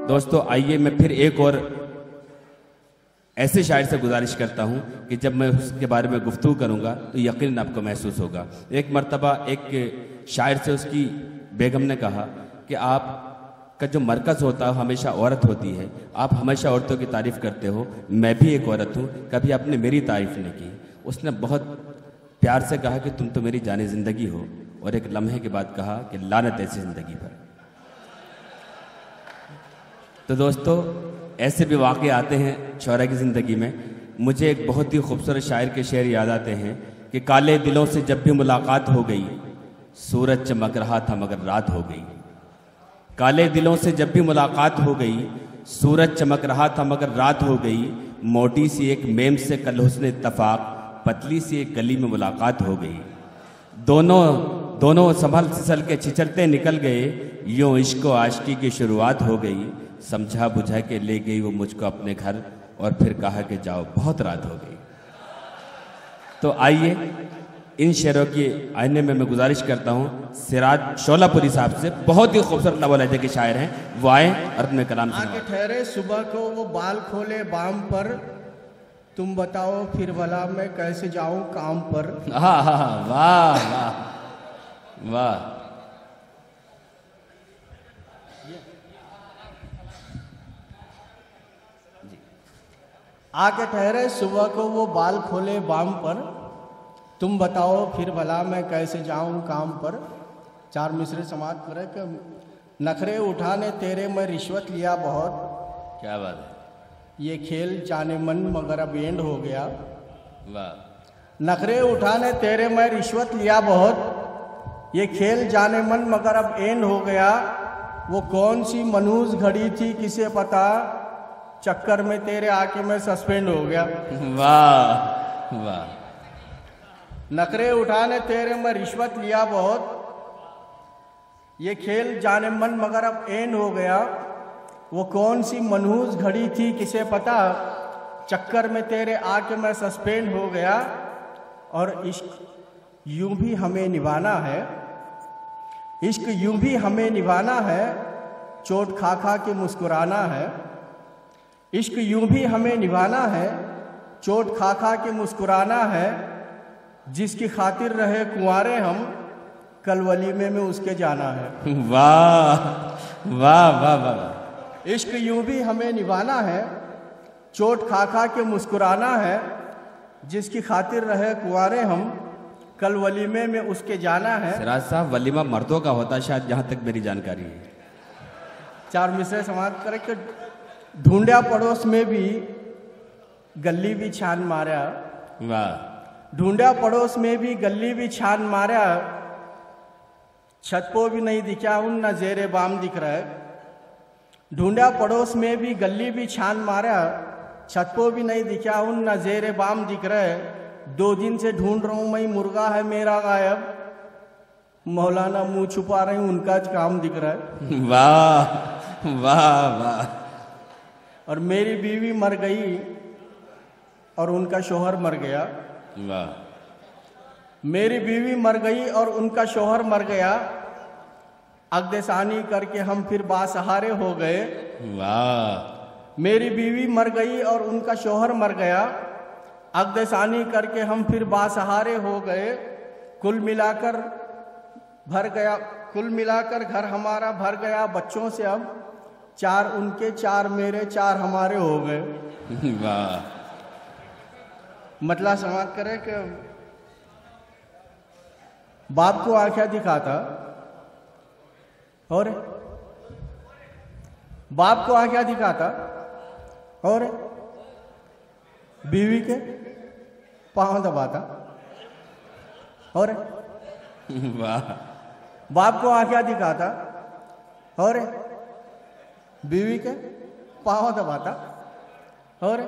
दोस्तों आइए मैं फिर एक और ऐसे शायर से गुजारिश करता हूं कि जब मैं उसके बारे में गुफ्तगू करूंगा तो यकीनन आपको महसूस होगा। एक मर्तबा एक शायर से उसकी बेगम ने कहा कि आप का जो मरकज़ होता है हमेशा औरत होती है, आप हमेशा औरतों की तारीफ़ करते हो, मैं भी एक औरत हूँ, कभी आपने मेरी तारीफ़ नहीं की। उसने बहुत प्यार से कहा कि तुम तो मेरी जाने ज़िंदगी हो, और एक लम्हे के बाद कहा कि लानत ऐसी ज़िंदगी पर। तो दोस्तों ऐसे भी वाक़े आते हैं शौरा की ज़िंदगी में। मुझे एक बहुत ही खूबसूरत शायर के शेर याद आते हैं कि काले दिलों से जब भी मुलाकात हो गई, सूरज चमक रहा था मगर रात हो गई। काले दिलों से जब भी मुलाकात हो गई, सूरज चमक रहा था मगर रात हो गई। मोटी सी एक मेम से कल हुस्न इत्तफाक, पतली सी एक गली में मुलाकात हो गई। दोनों संभल फिसल के छिछलते निकल गए, यूं इश्क व आशिकी की शुरुआत हो गई। समझा बुझा के ले गई वो मुझको अपने घर, और फिर कहा कि जाओ बहुत रात हो गई। तो आइए इन शेरों की आईने में मैं गुजारिश करता हूँ सिराज शोलापुरी साहब से, बहुत ही खूबसूरत नवल लहजे के शायर हैं, वो आए और अपने कलाम से। आके ठहरे सुबह को वो बाल खोले बाम पर, तुम बताओ फिर भला मैं कैसे जाऊं काम पर। हाँ हाँ हाँ, वाह वाह वाह। आके ठहरे सुबह को वो बाल खोले बाम पर, तुम बताओ फिर भला मैं कैसे जाऊं काम पर। चार मिसरे समाज पर है कि नखरे उठाने तेरे मैं रिश्वत लिया बहुत। क्या बात है, ये खेल जाने मन मगर अब एंड हो गया। वाह। नखरे उठाने तेरे मैं रिश्वत लिया बहुत, ये खेल जाने मन मगर अब एंड हो गया। वो कौन सी मनूज घड़ी थी किसे पता, चक्कर में तेरे आके मैं सस्पेंड हो गया। वाह वाह। नखरे उठाने तेरे मैं रिश्वत लिया बहुत, ये खेल जाने मन मगर अब एंड हो गया। वो कौन सी मनहूस घड़ी थी किसे पता, चक्कर में तेरे आके मैं सस्पेंड हो गया। और इश्क यूं भी हमें निभाना है, इश्क यूं भी हमें निभाना है, चोट खा खा के मुस्कुराना है। इश्क यूं भी हमें निभाना है, चोट खा खा के मुस्कुराना है। जिसकी खातिर रहे कुंवारे हम, कल वलीमे में उसके जाना है। वाह वाह वाह वाह। इश्क यूं भी हमें निभाना है, चोट खा खा के मुस्कुराना है। जिसकी खातिर रहे कुंवारे हम, कल वलीमे में उसके जाना है। सिराज साहब वलीमा मर्दों का होता है शायद, जहां तक मेरी जानकारी है। चार मिसरे समाप्त करे कि ढूंढा पड़ोस में भी गली भी छान मारा। वाह। ढूंढा पड़ोस में भी गली भी छान मारा, छत को भी नहीं दिखा उन न जेरे बाम दिख रहा है। ढूंढा पड़ोस में भी गली भी छान मारा, छत को भी नहीं दिखा उन न जेरे बाम दिख रहा है। 2 दिन से ढूंढ रहा हूं मैं, मुर्गा है मेरा गायब, मौलाना मुंह छुपा रहे हैं उनका काम दिख रहा है। वाह वाह वाह। और मेरी बीवी मर गई और उनका शोहर मर गया। वाह। मेरी बीवी मर गई और उनका शोहर मर गया, अगदेसानी करके हम फिर बासहारे हो गए। वाह। मेरी बीवी मर गई और उनका शोहर मर गया, अगदेसानी करके हम फिर बासहारे हो गए। कुल मिलाकर घर हमारा भर गया बच्चों से अब, 4 उनके 4 मेरे 4 हमारे हो गए। वाह। मतलब समाज करे कि बाप को आंखें दिखाता, और बाप को आंखें दिखाता और बीवी के पांव दबाता। और वाह। बाप को आंखें दिखाता और बीवी के पांव दबाता। और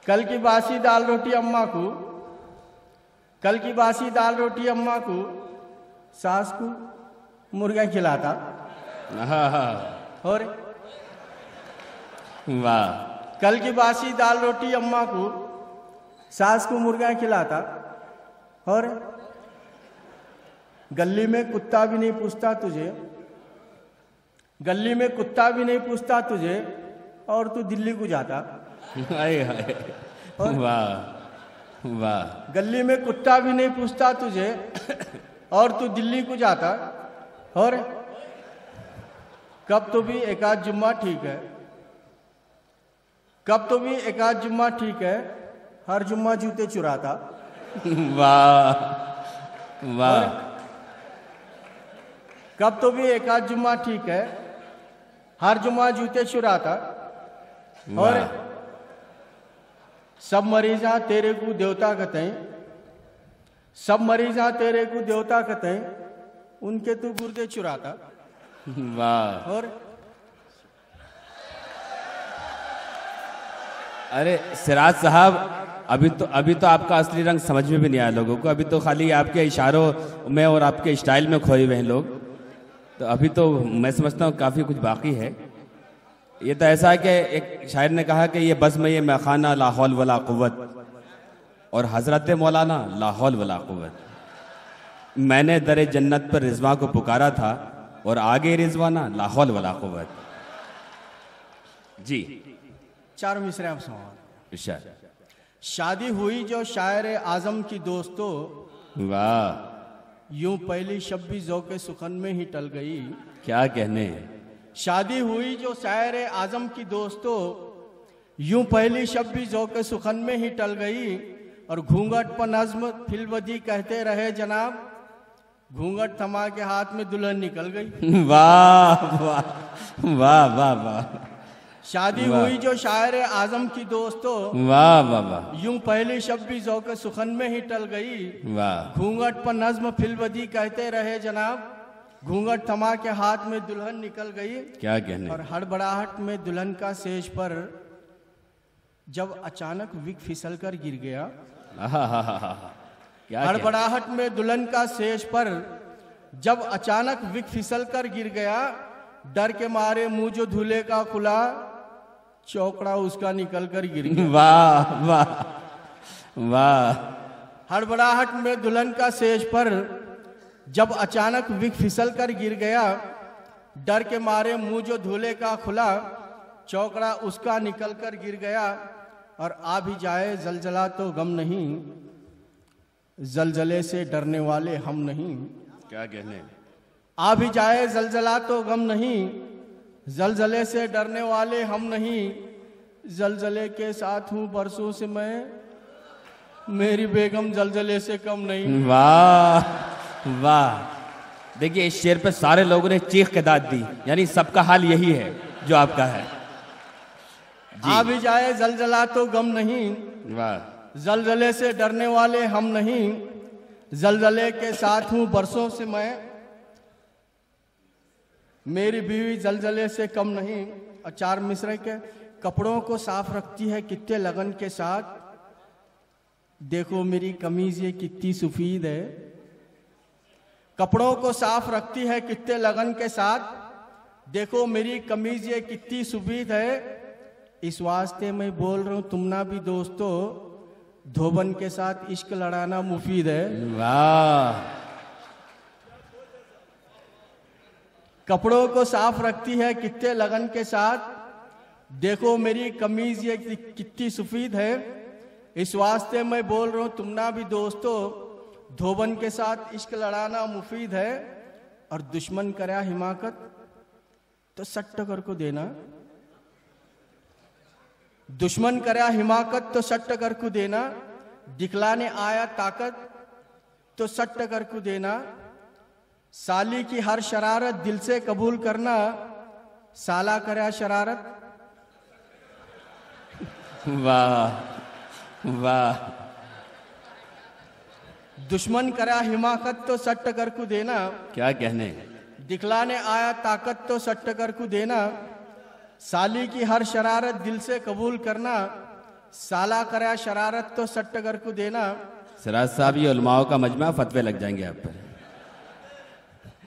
कल की बासी दाल रोटी अम्मा को, कल की बासी दाल रोटी अम्मा को सास को मुर्गा खिलाता। और वाह। कल की बासी दाल रोटी अम्मा को सास को मुर्गा खिलाता। और गली में कुत्ता भी नहीं पूछता तुझे, गली में कुत्ता भी नहीं पूछता तुझे और तू दिल्ली को जाता। हाय हाय, वाह वाह। गली में कुत्ता भी नहीं पूछता तुझे और तू दिल्ली को जाता। और कब तो भी एक आध जुम्मा ठीक है, कब तो भी एक आध जुम्मा ठीक है, हर जुम्मा जूते चुराता। वाह वाह। कब तो भी एक आध जुम्मा ठीक है, हर जुम्मा जूते चुराता। और सब मरीजा तेरे को देवता कहते हैं, सब मरीजा तेरे को देवता कहते हैं, उनके तू गुर्दे चुराता। वाह। और अरे सिराज साहब, अभी तो आपका असली रंग समझ में भी नहीं आया लोगों को। अभी तो खाली आपके इशारों में और आपके स्टाइल में खोए हुए हैं लोग। तो अभी तो मैं समझता हूँ काफ़ी कुछ बाकी है। ये तो ऐसा है कि एक शायर ने कहा कि ये बज़्म ये मैखाना ला हौल वला कुव्वत, और हजरत मौलाना ला हौल वला कुव्वत। मैंने दरे जन्नत पर रिजवा को पुकारा था और आगे रिजवाना ला हौल वला कुव्वत। जी, चार मिसरे आप सवाल। इरशाद। शादी हुई जो शायर आजम की दोस्तों, वाह। यूं पहली शब्बी ज़ौक़े सुखन में ही टल गई। क्या कहने। शादी हुई जो शायर आजम की दोस्तों, यूं पहली शब्बी ज़ौक़े सुखन में ही टल गई। और घूंघट पर नज्म फिलवदी कहते रहे जनाब, घूंघट थमा के हाथ में दुल्हन निकल गई। वाह वाह वाह वाह वाह। शादी हुई जो शायर आजम की दोस्तों, वाह वाह वाह। यूं पहली शब्बी ज़ौक़े सुखन में ही टल गई। वाह। घूंघट पर नज्म फिलवदी कहते रहे जनाब, घूंघट थमा के हाथ में दुल्हन निकल गई। क्या कहने। और हड़बड़ाहट में दुल्हन का सेज पर जब अचानक विग फिसल कर गिर गया। क्या हड़बड़ाहट में दुल्हन का सेज पर जब अचानक विग फिसल कर गिर गया। डर के मारे मुंह जो दूल्हे का खुला, चौकड़ा उसका निकल कर गिर गया। वाह वाह वाह। हड़बड़ाहट में दुल्हन का सेज पर जब अचानक विग फिसल कर गिर गया। डर के मारे मुंह जो दूल्हे का खुला, चौकड़ा उसका निकल कर गिर गया। और आ भी जाए जलजला तो गम नहीं, जलजले से डरने वाले हम नहीं। क्या कहने। आ भी जाए जलजला तो गम नहीं, जलजले से डरने वाले हम नहीं। जलजले के साथ हूँ बरसों से मैं, मेरी बेगम जलजले से कम नहीं। वाह वाह। देखिए इस शेर पे सारे लोगों ने चीख के दाद दी, यानी सबका हाल यही है जो आपका है। आ भी जाए जलजला तो गम नहीं, वाह। जलजले से डरने वाले हम नहीं। जलजले के साथ हूँ बरसों से मैं, मेरी बीवी जलजले से कम नहीं। और चार मिसरे के कपड़ों को साफ रखती है कितने लगन के साथ, देखो मेरी कमीज ये कितनी सफेद है। कपड़ों को साफ रखती है कितने लगन के साथ, देखो मेरी कमीज ये कितनी सफेद है। इस वास्ते मैं बोल रहा हूं तुम ना भी दोस्तों, धोबन के साथ इश्क लड़ाना मुफीद है। वाह। कपड़ों को साफ रखती है कितने लगन के साथ, देखो मेरी कमीज ये कितनी सफेद है। इस वास्ते मैं बोल रहा हूं तुम ना भी दोस्तों, धोबन के साथ इश्क लड़ाना मुफीद है। और दुश्मन करा हिमाकत तो सट्ट कर को देना, दुश्मन करा हिमाकत तो सट्ट कर को देना। दिखलाने आया ताकत तो सट्ट कर को देना। साली की हर शरारत दिल से कबूल करना, साला करा शरारत। वाह वाह। दुश्मन करा हिमाकत तो सट्ट कर को देना, क्या कहने। दिखलाने आया ताकत तो सट्ट कर को देना। साली की हर शरारत दिल से कबूल करना, साला करा शरारत तो सट्ट कर को देना। सिराज साहब ये उलमाओं का मजमा, फतवे लग जाएंगे आप पर।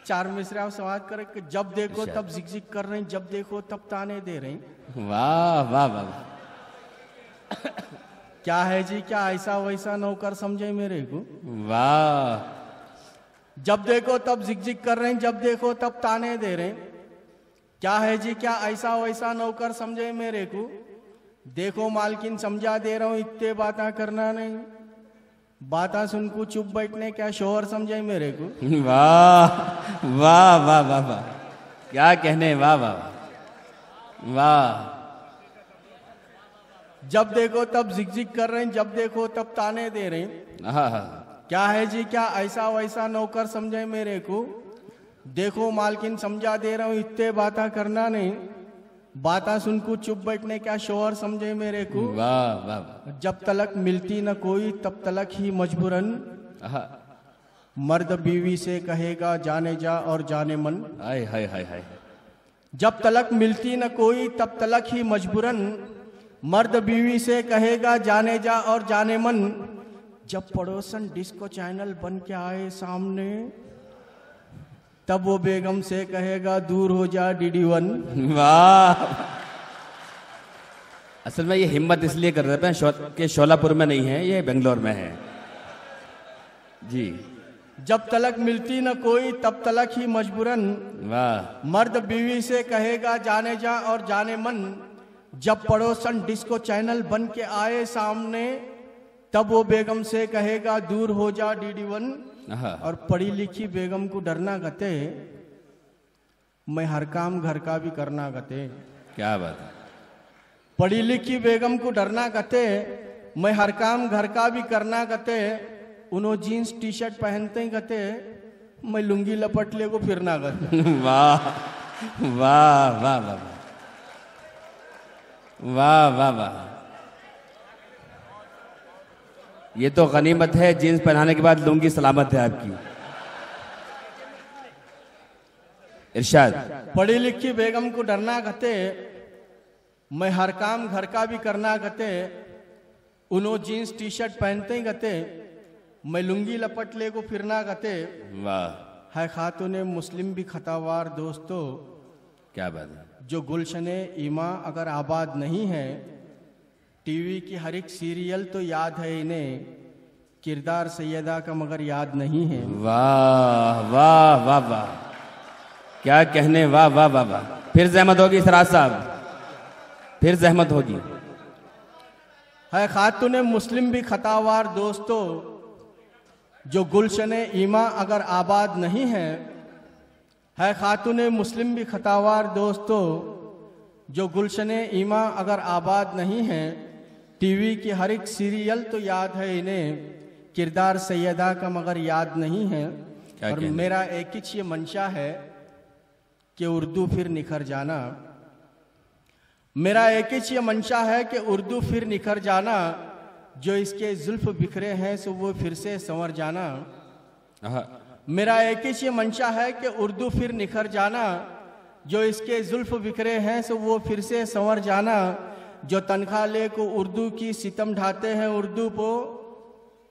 चार मिसरे आप समाज करें कि जब देखो तब जिक जिक कर रहे हैं, जब देखो तब ताने दे रहे हैं। वाह वाह वाह। क्या है जी, क्या ऐसा वैसा नौकर समझे मेरे को। वाह। जब देखो तब जिक जिक कर रहे हैं, जब देखो तब ताने दे रहे हैं। क्या है जी, क्या ऐसा वैसा नौकर समझे मेरे को? देखो मालकिन समझा दे रहा हूं, इतने बातें करना नहीं, बातें सुन को चुप बैठने, क्या शोहर समझे मेरे को? वाह वाह वाह वाह वाह, क्या कहने, वाह वाह वाह। जब देखो तब झिकझिक कर रहे हैं, जब देखो तब ताने दे रहे हैं। हाँ, क्या है जी, क्या ऐसा वैसा नौकर समझे मेरे को? देखो मालकिन समझा दे रहा हूं, इतने बातें करना नहीं, बातें सुन को चुप बैठने, क्या शोहर समझे मेरे को? वाह वाह वाह। जब तलक मिलती न कोई तब तलक ही मजबूरन मर्द बीवी से कहेगा जाने जा और जाने मन। हाय हाय हाय हाय। जब तलक मिलती न कोई तब तलक ही मजबूरन मर्द बीवी से कहेगा जाने जा और जाने मन। जब पड़ोसन डिस्को चैनल बन के आए सामने तब वो बेगम से कहेगा दूर हो जा DD1। वाह। असल में ये हिम्मत इसलिए कर रहे हैं कि शोलापुर में नहीं है, ये बेंगलोर में है जी। जब तलक मिलती न कोई तब तलक ही मजबूरन वाह। मर्द बीवी से कहेगा जाने जा और जाने मन। जब पड़ोसन डिस्को चैनल बन के आए सामने तब वो बेगम से कहेगा दूर हो जा DD1। और पढ़ी लिखी बेगम को डरना गते, मैं हर काम घर का भी करना गते। क्या बात है। पढ़ी लिखी बेगम को डरना गते, मैं हर काम घर का भी करना गते। उन्हों जीन्स टी शर्ट पहनते ही गते, मैं लुंगी लपट ले को फिरना गते। वाह वाह वाह वाह वाह वाह वाह। ये तो गनीमत है, जीन्स पहनाने के बाद लुंगी सलामत है आपकी। इरशाद। पढ़ी लिखी बेगम को डरना गते, मैं हर काम घर का भी करना गते। उन्हों जीन्स टी शर्ट पहनते ही गते, मैं लुंगी लपट ले को फिरना गते। वाह। है खातूने मुस्लिम भी खतावार दोस्तों। क्या बात है। जो गुलशने ईमा अगर आबाद नहीं है, टीवी की हर एक सीरियल तो याद है इन्हें, किरदार सैयदा का मगर याद नहीं है। वाह वाह वाह वाह, क्या कहने, वाह वाह वाह वाह। फिर जहमत होगी सराज साहब, फिर जहमत होगी। है खातूने मुस्लिम भी खतावार दोस्तों, जो गुलशने ईमा अगर आबाद नहीं है खातूने मुस्लिम भी खतावार दोस्तों, जो गुलशने ईमा अगर आबाद नहीं है। टीवी की हर एक सीरियल तो याद है इन्हें, किरदार सैयदा का मगर याद नहीं है। और मेरा एक ही ये मंशा है कि उर्दू फिर निखर जाना। मेरा एक ही ये मंशा है कि उर्दू फिर निखर जाना। जो इसके जुल्फ बिखरे हैं सो वो फिर से संवर जाना। मेरा एक ही ये मंशा है कि उर्दू फिर निखर जाना। जो इसके जुल्फ बिखरे हैं सो वो फिर से संवर जाना। जो तनख्वाह ले को उर्दू की सितम ढाते हैं उर्दू को,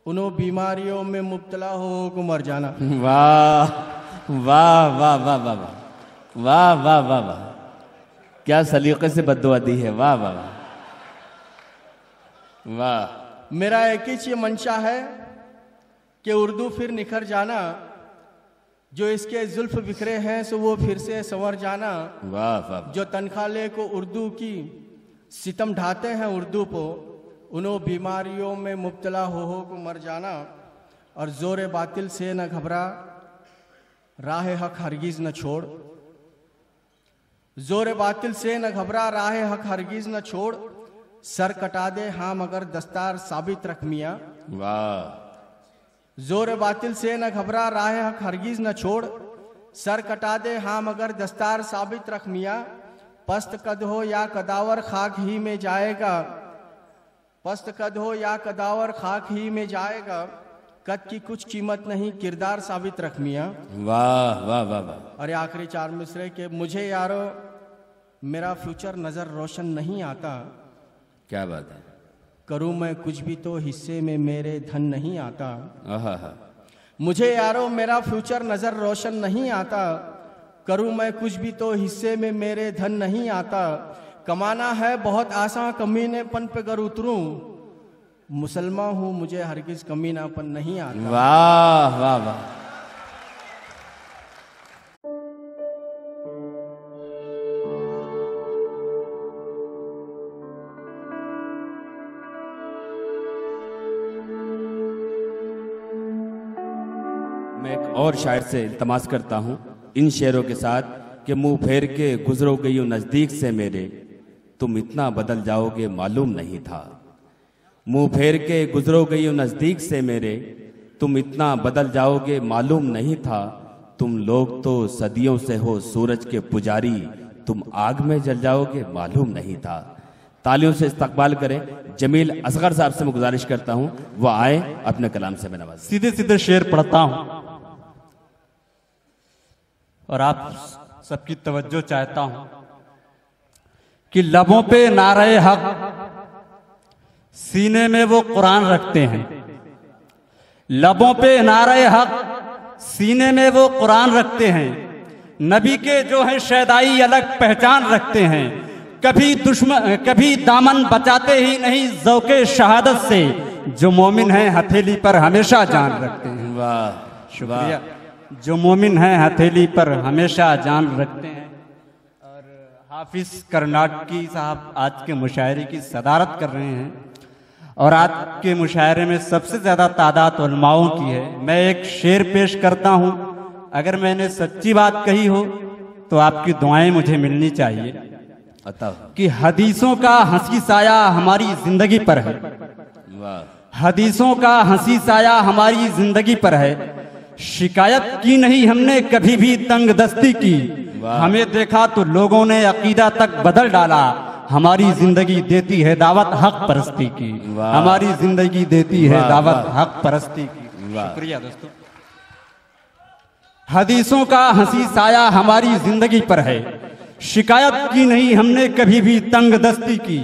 उन्हों बीमारियों में मुब्तला हो को मर जाना। वाह वाह वाह वाह वाह वाह वाह वाह वाह, क्या सलीके से बद्दुआ दी है। वाह वाह वाह। मेरा एक ही मंशा है कि उर्दू फिर निखर जाना। जो इसके जुल्फ बिखरे हैं सो वो फिर से संवर जाना। वाह वाह। जो तनख्वाह ले को उर्दू की सितम ढाते हैं उर्दू को, उन्हों बीमारियों में मुब्तला हो को मर जाना। और जोर बातिल से न घबरा, राह हक हरगिज न छोड़। जोर बातिल से न घबरा, राह हक हरगिज न छोड़। सर कटा दे हाँ मगर दस्तार साबित रख मियां। वाह। जोर बातिल से न घबरा, राह हक हरगिज न छोड़। सर कटा दे हाँ मगर दस्तार साबित रख मियां। पस्त कद हो या कदावर खाक ही में जाएगा। पस्त कद हो या कदावर खाक ही में जाएगा। कद की कुछ कीमत नहीं, किरदार साबित रख मियां। वाह वाह वाह वाह। और आखिरी चार मिसरे के, मुझे यारो मेरा फ्यूचर नजर रोशन नहीं आता। क्या बात है। करूं मैं कुछ भी तो हिस्से में मेरे धन नहीं आता। आहा। मुझे यारो मेरा फ्यूचर नजर रोशन नहीं आता। करूं मैं कुछ भी तो हिस्से में मेरे धन नहीं आता। कमाना है बहुत आसान, कमीनेपन पे गर उतरूं। मुसलमान हूं मुझे हरगिज कमीनापन नहीं आता। वाह वाह वाह। एक और शायर से इल्तमास करता हूँ इन शेरों के साथ कि मुंह फेर के गुजरो गई नज़दीक से मेरे, तुम इतना बदल जाओगे मालूम नहीं था। मुंह फेर के गुजरो गई नज़दीक से मेरे, तुम इतना बदल जाओगे मालूम नहीं था। तुम लोग तो सदियों से हो सूरज के पुजारी, तुम आग में जल जाओगे मालूम नहीं था। तालियों से इस्तकबाल करें जमील असगर साहब से मैं गुजारिश करता हूं वो आए अपने कलाम से मैं नवाज। सीधे सीधे शेर पढ़ता हूं और आप सबकी तवज्जो चाहता हूं कि लबों पे नारे हक, सीने में वो कुरान रखते हैं। लबों पे नारे हक, सीने में वो कुरान रखते हैं। नबी के जो है शैदाई अलग पहचान रखते हैं। कभी दामन बचाते ही नहीं ज़ौक़े शहादत से, जो मोमिन है हथेली पर हमेशा जान रखते हैं। वाह, शुक्रिया। जो मोमिन है हथेली पर हमेशा जान रखते हैं। और हाफिज कर्नाटकी साहब आज के मुशायरे की सदारत कर रहे हैं और आज के मुशायरे में सबसे ज़्यादा तादाद उलमाओं की है। मैं एक शेर पेश करता हूँ, अगर मैंने सच्ची बात कही हो तो आपकी दुआएं मुझे मिलनी चाहिए। कि हदीसों का हंसी साया हमारी जिंदगी पर है। हदीसों का हंसी साया हमारी जिंदगी पर है। शिकायत की नहीं हमने कभी भी तंग दस्ती की। हमें देखा तो लोगों ने अकीदा तक बदल डाला। हमारी जिंदगी देती है दावत हक परस्ती की। हमारी जिंदगी देती है दावत हक परस्ती की। शुक्रिया दोस्तों। हदीसों का हंसी साया हमारी जिंदगी पर है। शिकायत की नहीं हमने कभी भी तंग दस्ती की।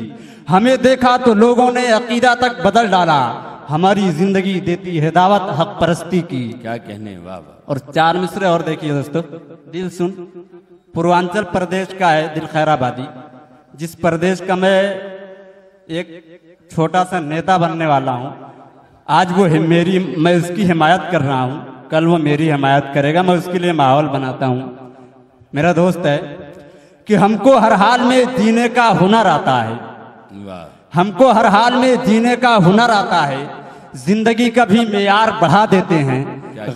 हमें देखा तो लोगों ने अकीदा तक बदल डाला। हमारी जिंदगी देती है दावत हक परस्ती की। क्या कहने, वाह वाह। और चार मिसरे और देखिए दोस्तों। दिल सुन पूर्वांचल प्रदेश का है, दिल खैराबादी, जिस प्रदेश का मैं एक छोटा सा नेता बनने वाला हूँ। आज वो मैं उसकी हिमायत कर रहा हूँ, कल वो मेरी हिमायत करेगा। मैं उसके लिए माहौल बनाता हूँ। मेरा दोस्त है कि हमको हर हाल में जीने का हुनर आता है। हमको हर हाल में जीने का हुनर आता है। जिंदगी का भी मेयार बढ़ा देते हैं।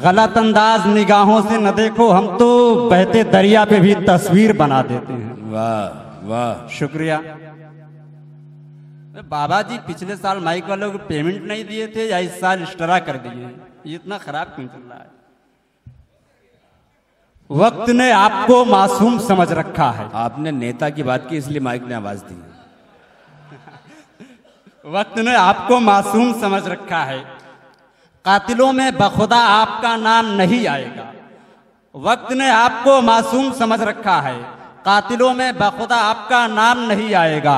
गलत अंदाज निगाहों से न देखो, हम तो बहते दरिया पे भी तस्वीर बना देते हैं। वाह वाह, शुक्रिया। बाबा जी पिछले साल माइक वालों को पेमेंट नहीं दिए थे या इस साल इस्टरा कर दिए? ये इतना खराब क्यों चल रहा है? वक्त ने आपको मासूम समझ रखा है। आपने नेता की बात की इसलिए माइक ने आवाज दी। वक्त ने आपको मासूम समझ रखा है। कातिलों में बखुदा आपका नाम नहीं आएगा। वक्त ने आपको मासूम समझ रखा है। कातिलों में बखुदा आपका नाम नहीं आएगा।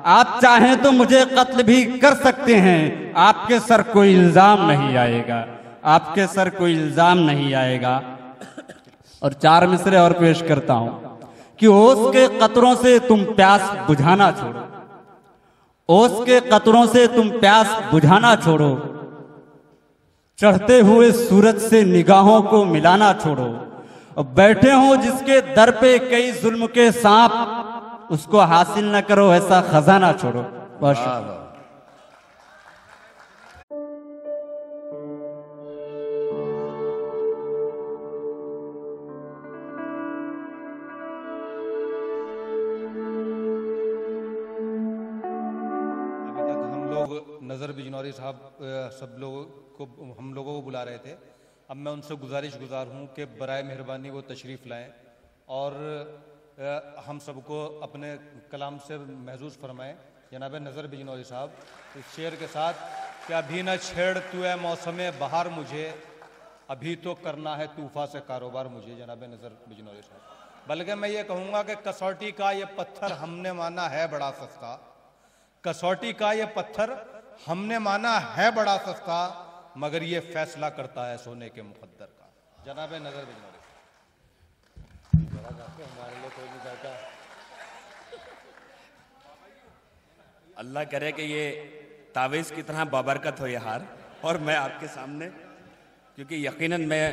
आप चाहें तो मुझे कत्ल भी कर सकते हैं। आपके सर कोई इल्जाम नहीं आएगा। आपके सर कोई इल्जाम नहीं आएगा। और चार मिसरे और पेश करता हूं कि ओस के कतरों से तुम प्यास बुझाना छोड़ो। ओस के कतरों से तुम प्यास बुझाना छोड़ो। चढ़ते हुए सूरज से निगाहों को मिलाना छोड़ो। और बैठे हो जिसके दर पे कई जुल्म के सांप, उसको हासिल न करो ऐसा खजाना छोड़ो। बहुत नज़र बिजनौरी साहब सब लोगों को, हम लोगों को बुला रहे थे। अब मैं उनसे गुजारिश हूँ कि बराए मेहरबानी वो तशरीफ़ लाएं और हम सबको अपने कलाम से महसूस फरमाएं। जनाब नज़र बिजनौरी साहब इस शेर के साथ कि अभी न छेड़ तू है मौसम बहार मुझे, अभी तो करना है तूफ़ा से कारोबार मुझे। जनाब नज़र बिजनौरी साहब, बल्कि मैं ये कहूँगा कि कसौटी का ये पत्थर हमने माना है बड़ा सस्ता। कसौटी का ये पत्थर हमने माना है बड़ा सस्ता, मगर ये फैसला करता है सोने के मुकद्दर का। जनाब नजर बिजनौरी हमारे लिए कोई नहीं चाहता। अल्लाह करे कि ये तावीज़ की तरह बाबरकत हो ये हार। और मैं आपके सामने, क्योंकि यकीनन मैं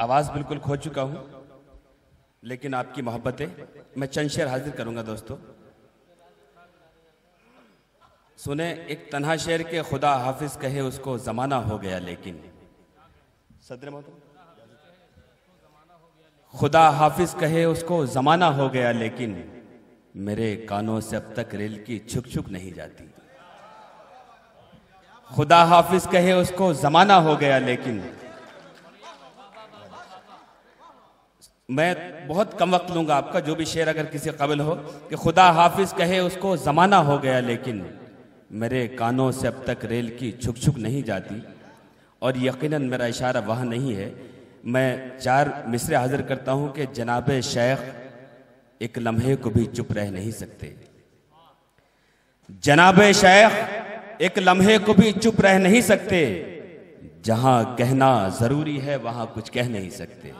आवाज़ बिल्कुल खो चुका हूँ, लेकिन आपकी मोहब्बतें, मैं चंद शेर हाजिर करूँगा दोस्तों। सुने एक तन्हा शेर के खुदा हाफिज कहे उसको जमाना हो गया, लेकिन सदर मोहतरम खुदा हाफिज कहे उसको जमाना हो गया, लेकिन मेरे कानों से अब तक रेल की छुक छुक नहीं जाती। खुदा हाफिज कहे उसको जमाना हो गया, लेकिन मैं बहुत कम वक्त लूंगा आपका, जो भी शेर अगर किसी काबिल हो कि खुदा हाफिज कहे उसको जमाना हो गया, लेकिन मेरे कानों से अब तक रेल की छुक छुक नहीं जाती। और यकीनन मेरा इशारा वहाँ नहीं है। मैं 4 मिसरे हाजिर करता हूँ कि जनाबे शेख एक लम्हे को भी चुप रह नहीं सकते। जनाबे शेख एक लम्हे को भी चुप रह नहीं सकते। जहां कहना जरूरी है वहां कुछ कह नहीं सकते।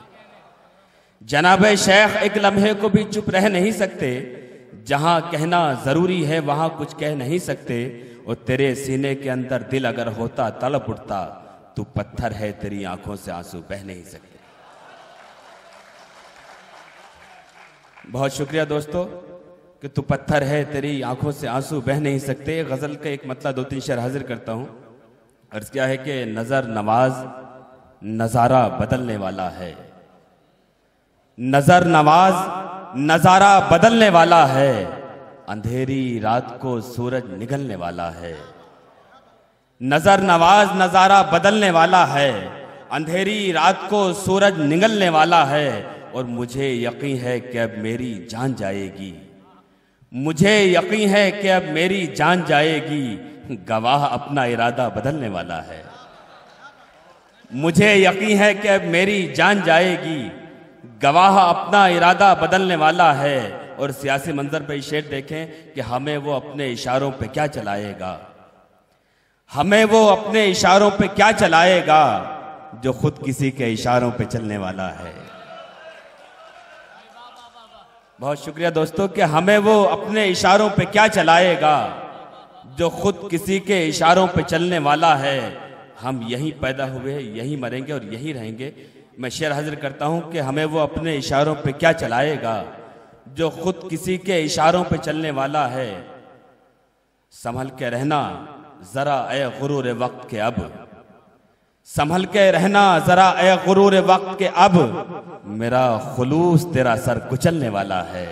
जनाबे शेख एक लम्हे को भी चुप रह नहीं सकते। जहां कहना जरूरी है वहां कुछ कह नहीं सकते। और तेरे सीने के अंदर दिल अगर होता तड़प उठता, तू पत्थर है तेरी आंखों से आंसू बह नहीं सकते। बहुत शुक्रिया दोस्तों कि तू पत्थर है तेरी आंखों से आंसू बह नहीं सकते। गजल का एक मतलब 2-3 शेर हाजिर करता हूं। अर्ज क्या है कि नजर नवाज नजारा बदलने वाला है। नजर नवाज नजारा बदलने वाला है। अंधेरी रात को सूरज निगलने वाला है। नजर नवाज नजारा बदलने वाला है। अंधेरी रात को सूरज निगलने वाला है। और मुझे यकीन है कि अब मेरी जान जाएगी। मुझे यकीन है कि अब मेरी जान जाएगी। गवाह अपना इरादा बदलने वाला है। मुझे यकीन है कि अब मेरी जान जाएगी। गवाह अपना इरादा बदलने वाला है। और सियासी मंजर पे शेर देखें कि हमें वो अपने इशारों पे क्या चलाएगा। हमें वो अपने इशारों पे क्या चलाएगा, जो खुद किसी के इशारों पे चलने वाला है। बहुत शुक्रिया दोस्तों कि हमें वो अपने इशारों पे क्या चलाएगा, जो खुद किसी के इशारों पे चलने वाला है। हम यहीं पैदा हुए, यहीं मरेंगे और यहीं रहेंगे। मैं शेर हाजिर करता हूं कि हमें वो अपने इशारों पे क्या चलाएगा, जो खुद किसी के इशारों पे चलने वाला है। संभल के रहना जरा ए गुरूर वक्त के अब। संभल के रहना जरा ए गुरूर वक्त के अब। मेरा खुलूस तेरा सर कुचलने वाला है।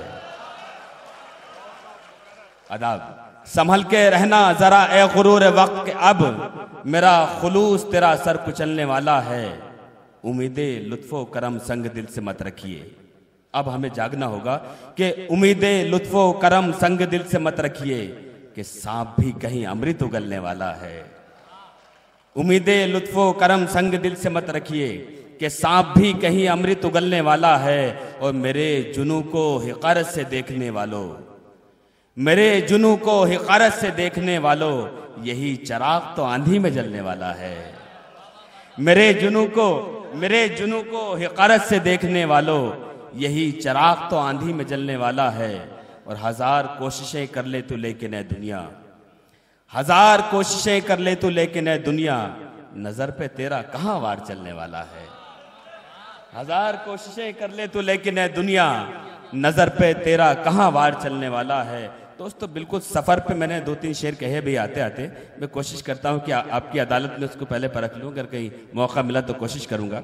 अदाब। संभल के रहना जरा ए गुरूर वक्त के अब। मेरा खुलूस तेरा सर कुचलने वाला है। उम्मीदे लुत्फो करम संग दिल से मत रखिए। अब हमें जागना होगा कि उम्मीदे लुत्फो करम संग दिल से मत रखिए, कि सांप भी कहीं अमृत उगलने वाला है। उम्मीदे लुत्फो करम संग दिल से मत रखिए, कि सांप भी कहीं अमृत उगलने वाला है। और मेरे जुनू को हिकारत से देखने वालों, मेरे जुनू को हिकारत से देखने वालों, यही चिराग तो आंधी में जलने वाला है। मेरे जुनू को हिकारत से देखने वालों, यही चिराग तो आंधी में जलने वाला है। और 1000 कोशिशें कर ले तू लेकिन है दुनिया, 1000 कोशिशें कर ले तू लेकिन है दुनिया, नजर पे तेरा कहां वार चलने वाला है। 1000 कोशिशें कर ले तू लेकिन है दुनिया, नजर पे तेरा कहां वार चलने वाला है। दोस्तों बिल्कुल सफर पे मैंने 2-3 शेर कहे भी आते आते। मैं कोशिश करता हूं कि आपकी अदालत में उसको पहले परख लूं। अगर कहीं मौका मिला तो कोशिश करूंगा।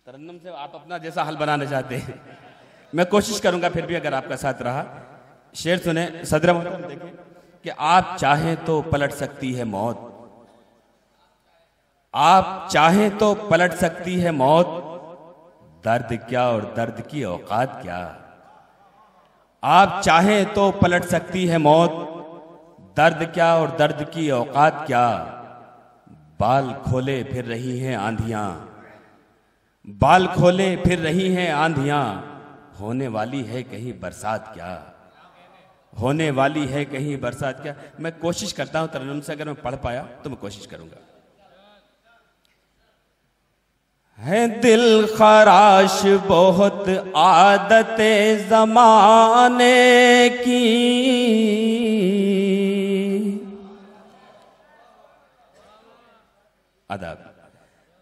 तरन्नुम से आप अपना जैसा हल बनाना चाहते हैं, मैं कोशिश करूंगा फिर भी अगर आपका साथ रहा। शेर सुने। सदर मोहतरम देखें कि आप चाहें तो पलट सकती है मौत। आप चाहें तो पलट सकती है मौत। दर्द क्या और दर्द की औकात क्या। आप चाहें तो पलट सकती है मौत। दर्द क्या और दर्द की औकात क्या। बाल खोले फिर रही हैं आंधियां, बाल खोले फिर रही हैं आंधियां। होने वाली है कहीं बरसात क्या, होने वाली है कहीं बरसात क्या। मैं कोशिश करता हूं तरन्नुम से, अगर मैं पढ़ पाया तो मैं कोशिश करूंगा। है दिल खराश बहुत आदते जमाने की। अदब।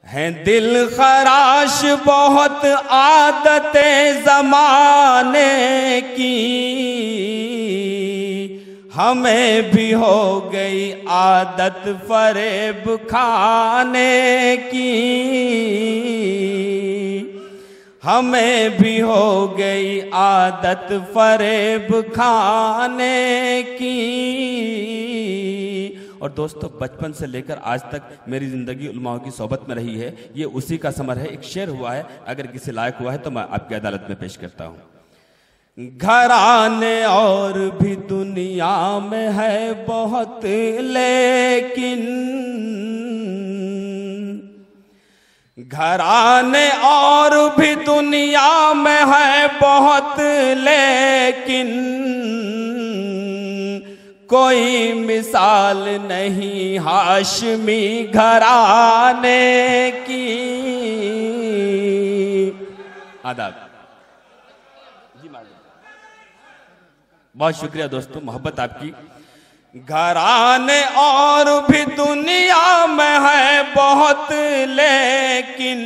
है दिल खराश बहुत आदते जमाने की। हमें भी हो गई आदत फरेब खाने की। हमें भी हो गई आदत फरेब खाने की। और दोस्तों, बचपन से लेकर आज तक मेरी ज़िंदगी उलमाओं की सोहबत में रही है। ये उसी का समर है। एक शेर हुआ है, अगर किसी लायक हुआ है तो मैं आपकी अदालत में पेश करता हूँ। घराने और भी दुनिया में है बहुत, लेकिन घराने और भी दुनिया में है बहुत, लेकिन कोई मिसाल नहीं हाशमी घराने की। आदाब। जी मालिक, बहुत शुक्रिया दोस्तों, मोहब्बत आपकी। घराने और भी दुनिया में है बहुत, लेकिन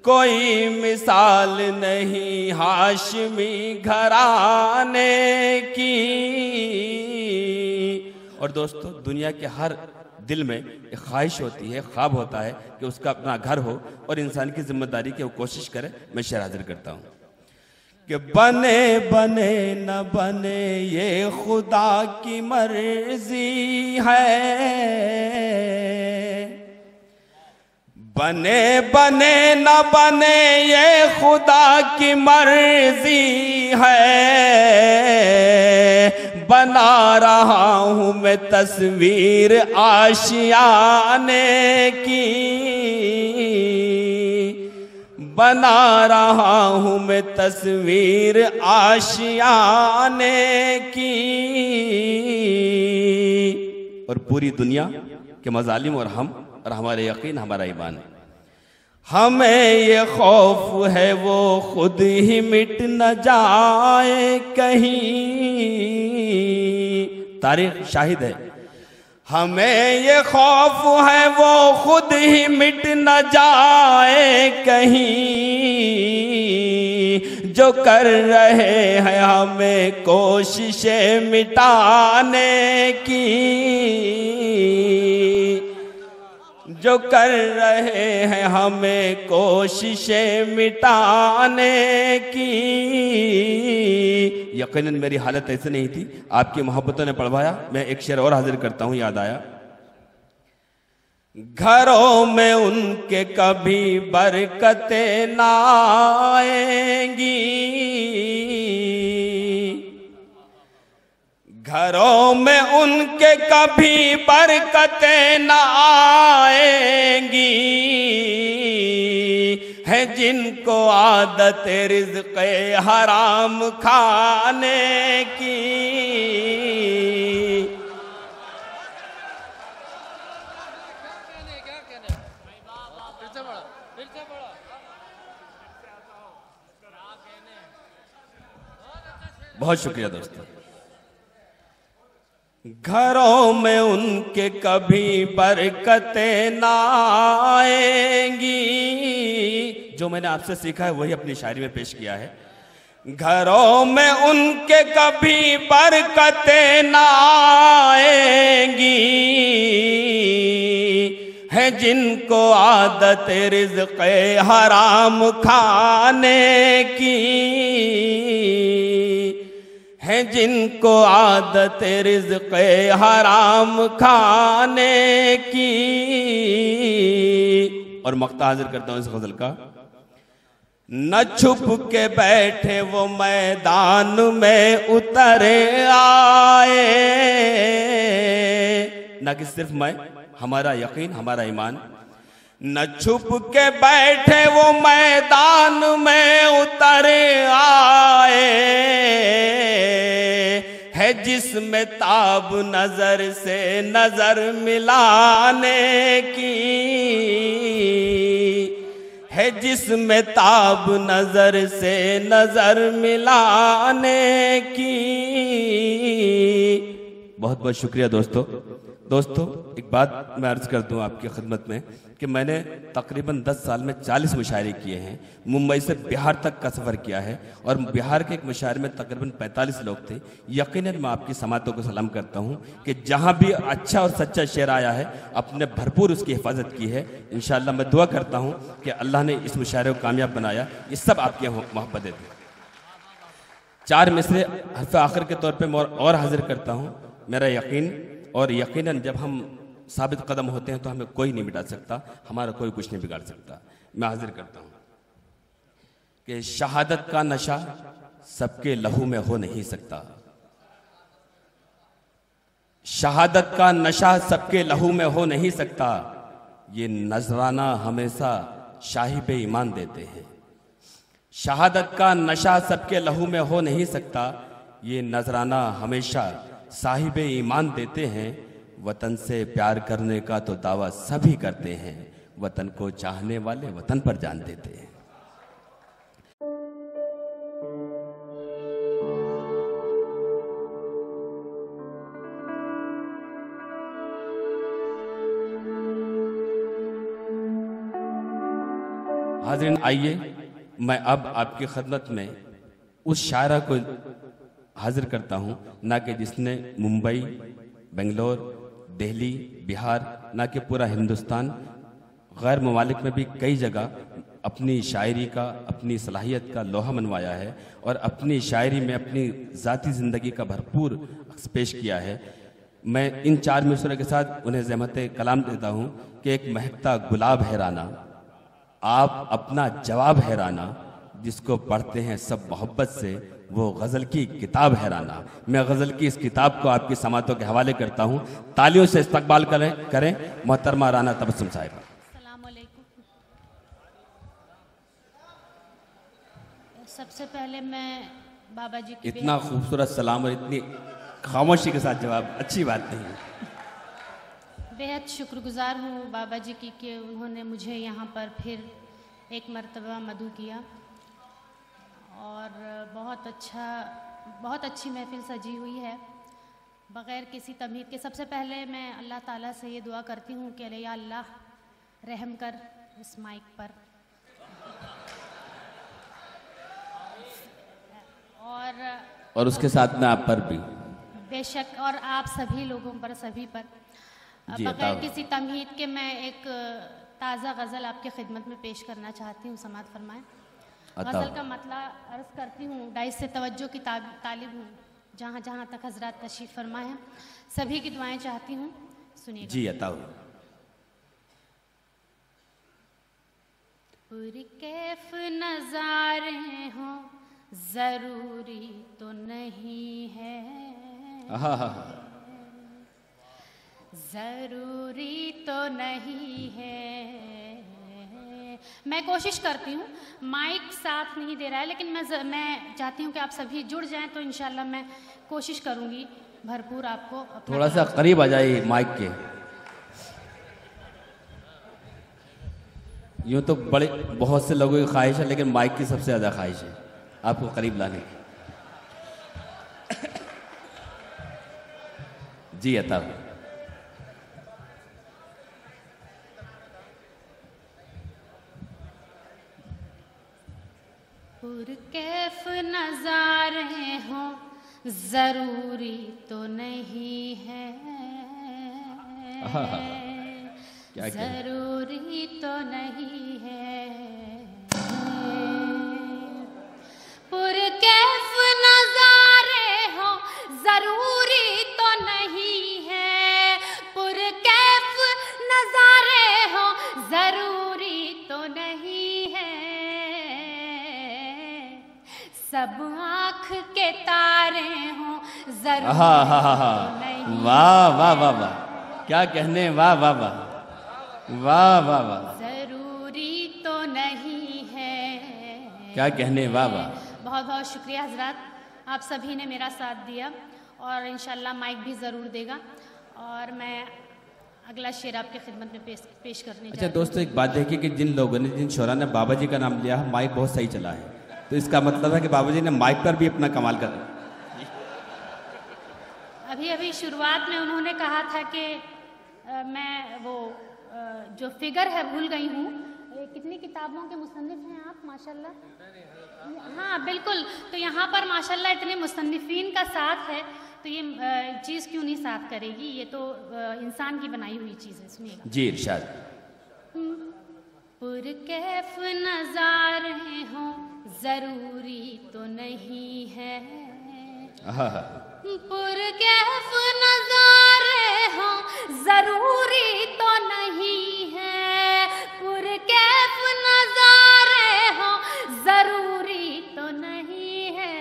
कोई मिसाल नहीं हाशमी घराने की। और दोस्तों, दुनिया के हर दिल में एक ख्वाहिश होती है, ख्वाब होता है कि उसका अपना घर हो, और इंसान की जिम्मेदारी की वो कोशिश करे। मैं शेर हाजिर करता हूँ कि बने बने न बने ये खुदा की मर्जी है, बने बने न बने ये खुदा की मर्जी है। बना रहा हूँ मैं तस्वीर आशियाने की, बना रहा हूँ मैं तस्वीर आशियाने की। और पूरी दुनिया के मजालिम और हम और हमारे यकीन हमारा ईमान। हमें ये खौफ है वो खुद ही मिट न जाए कहीं, तारीख शाहिद है। हमें ये खौफ है वो खुद ही मिट न जाए कहीं, जो कर रहे हैं हमें कोशिशें मिटाने की, जो कर रहे हैं हमें कोशिशें मिटाने की। यकीनन मेरी हालत ऐसे नहीं थी, आपकी मोहब्बतों ने पढ़वाया। मैं एक शेर और हाजिर करता हूं, याद आया। घरों में उनके कभी बरकतें ना आएंगी, घरों में उनके कभी बरकतें न आएंगी। है जिनको आदत रिज़्क़े हराम खाने की, बहुत शुक्रिया दोस्तों। घरों में उनके कभी बरकतें ना आएंगी, जो मैंने आपसे सीखा है वही अपनी शायरी में पेश किया है। घरों में उनके कभी बरकतें ना आएंगी, है जिनको आदत रिज़्क़े हराम खाने की, है जिनको आदत रिज़्क़े हराम खाने की। और मक्ता हाजिर करता हूं इस गजल का। न छुप के बैठे वो मैदान में उतर आए, न कि सिर्फ मैं, हमारा यकीन हमारा ईमान। न छुप के बैठे वो मैदान में उतर आए, है जिसमें ताब नजर से नजर मिलाने की, है जिसमें ताब नजर से नजर मिलाने की। बहुत बहुत शुक्रिया दोस्तों। दोस्तों, एक बात मैं अर्ज कर दूं आपकी खिदमत में कि मैंने तकरीबन 10 साल में 40 मुशायरे किए हैं। मुंबई से बिहार तक का सफ़र किया है और बिहार के एक मुशायरे में तकरीबन 45 लोग थे। यकीनन मैं आपकी समातों को सलाम करता हूं कि जहां भी अच्छा और सच्चा शेर आया है, अपने भरपूर उसकी हिफाजत की है। इंशाअल्लाह मैं दुआ करता हूं कि अल्लाह ने इस मुशायरे को कामयाब बनाया। ये सब आपकी मोहब्बतें थी। 4 मिसरे हर्फ आखिर के तौर पे और हाजिर करता हूं। मेरा यकीन और यकीनन जब हम साबित कदम होते हैं तो हमें कोई नहीं मिटा सकता, हमारा कोई कुछ नहीं बिगाड़ सकता। मैं हाजिर करता हूं कि शहादत का नशा सबके लहू में हो नहीं सकता। शहादत का नशा सबके लहू में हो नहीं सकता। ये नजराना हमेशा शाहिब ईमान देते हैं। शहादत का नशा सबके लहू में हो नहीं सकता। ये नजराना हमेशा साहिब ईमान देते हैं। वतन से प्यार करने का तो दावा सभी करते हैं। वतन को चाहने वाले वतन पर जान देते हैं। हाज़रीन, आइए मैं अब आपकी खिदमत में उस शायरा को हाजिर करता हूं, ना कि जिसने मुंबई, बेंगलोर, दिल्ली, बिहार, ना कि पूरा हिंदुस्तान, गैर ममालिक में भी कई जगह अपनी शायरी का, अपनी सलाहियत का लोहा मनवाया है और अपनी शायरी में अपनी ज़ाती ज़िंदगी का भरपूर अक्स पेश किया है। मैं इन 4 मिसरों के साथ उन्हें ज़हमत कलाम देता हूँ कि एक महकता गुलाब है राना, आप अपना जवाब है राना, जिसको पढ़ते हैं सब मोहब्बत से, वो गज़ल की किताब है राना। मैं गज़ल की इस किताब को आपकी समातों के हवाले करता हूँ। तालियों से इस्तकबाल करें मोहतरमा राना तबस्सुम साहिबा। अस्सलाम वालेकुम। सबसे पहले मैं बाबा जी की इतना खूबसूरत सलाम और इतनी खामोशी के साथ जवाब अच्छी बात नहीं है। बेहद शुक्रगुजार हूँ बाबा जी की कि उन्होंने मुझे यहाँ पर फिर एक मर्तबा मदू किया और बहुत अच्छी महफिल सजी हुई है बग़ैर किसी तमहीद के। सबसे पहले मैं अल्लाह ताला से ये दुआ करती हूँ कि या अल्लाह रहम कर इस माइक पर और उसके साथ में आप पर भी बेशक, और आप सभी लोगों पर, सभी पर बग़ैर किसी तमहीद के मैं एक ताज़ा गज़ल आपकी खिदमत में पेश करना चाहती हूँ। समात फरमाएं। गज़ल का मतलब अर्ज़ करती हूँ, डाइस से तवज्जो की तालिब हूँ, जहाँ जहाँ तक हज़रात तशरीफ़ फरमा हैं, सभी की दुआएं चाहती हूँ। सुनिएगा जी। अता पुरकैफ नज़ारे हों ज़रूरी तो नहीं है, ज़रूरी तो नहीं है। मैं कोशिश करती हूँ, माइक साथ नहीं दे रहा है, लेकिन मैं चाहती हूँ कि आप सभी जुड़ जाएं, तो इंशाल्लाह मैं कोशिश करूँगी भरपूर आपको थोड़ा सा करीब आ जाइए माइक के। यूँ तो बहुत से लोगों की ख्वाहिश है, लेकिन माइक की सबसे ज़्यादा ख्वाहिश है आपको करीब लाने की। जी अता। पुरकैफ नज़ारे हों ज़रूरी तो नहीं है, ज़रूरी तो नहीं है। पुरकैफ नज़ारे हों ज़रूरी तो नहीं है, पुरकैफ नज़ारे हों ज़रूरी तो नहीं है। सब आँख के तारे हों ज़रूरी तो नहीं। वाह वाह वाह वाह, क्या कहने, वाह वाह वाह वाह वाह वाह, ज़रूरी तो नहीं है, क्या कहने, वाह वाह। बहुत बहुत शुक्रिया हजरात, आप सभी ने मेरा साथ दिया और इंशाल्लाह माइक भी ज़रूर देगा। और मैं अगला शेर आपकी खिदमत में पेश करने अच्छा दोस्तों, एक बात देखिए कि जिन लोगों ने, जिन शोरा ने बाबा जी का नाम लिया है, माइक बहुत सही चला है, तो इसका मतलब है कि बाबा जी ने माइक पर भी अपना कमाल कर दिया। अभी शुरुआत में उन्होंने कहा था कि मैं वो जो फिगर है भूल गई हूँ। कितनी किताबों के मुसन्निफ हैं आप माशाल्लाह? हाँ बिल्कुल, तो यहाँ पर माशाल्लाह इतने मुसन्निफीन का साथ है, तो ये चीज़ क्यों नहीं साथ करेगी? ये तो इंसान की बनाई हुई चीज़ है। सुनिएगा जी, इरशाद। पुरकैफ नज़ारे हों ज़रूरी तो नहीं है, पुरकैफ नज़ारे हों ज़रूरी तो नहीं है, पुरकैफ नज़ारे हों ज़रूरी तो नहीं है,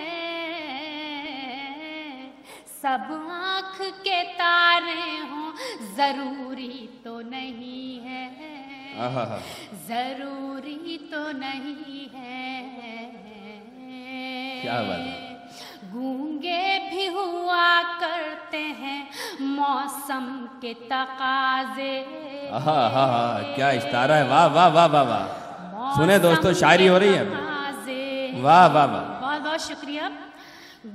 सब आँख के तारे हों ज़रूरी तो नहीं है, ज़रूरी तो नहीं है। क्या बात है। गूंगे भी हुआ करते हैं मौसम के तकाजे। क्या इस्तारा है, वाह वाह वाह वाह वाह। सुने दोस्तों, शायरी हो रही है, वाह वाह वाह। बहुत बहुत शुक्रिया।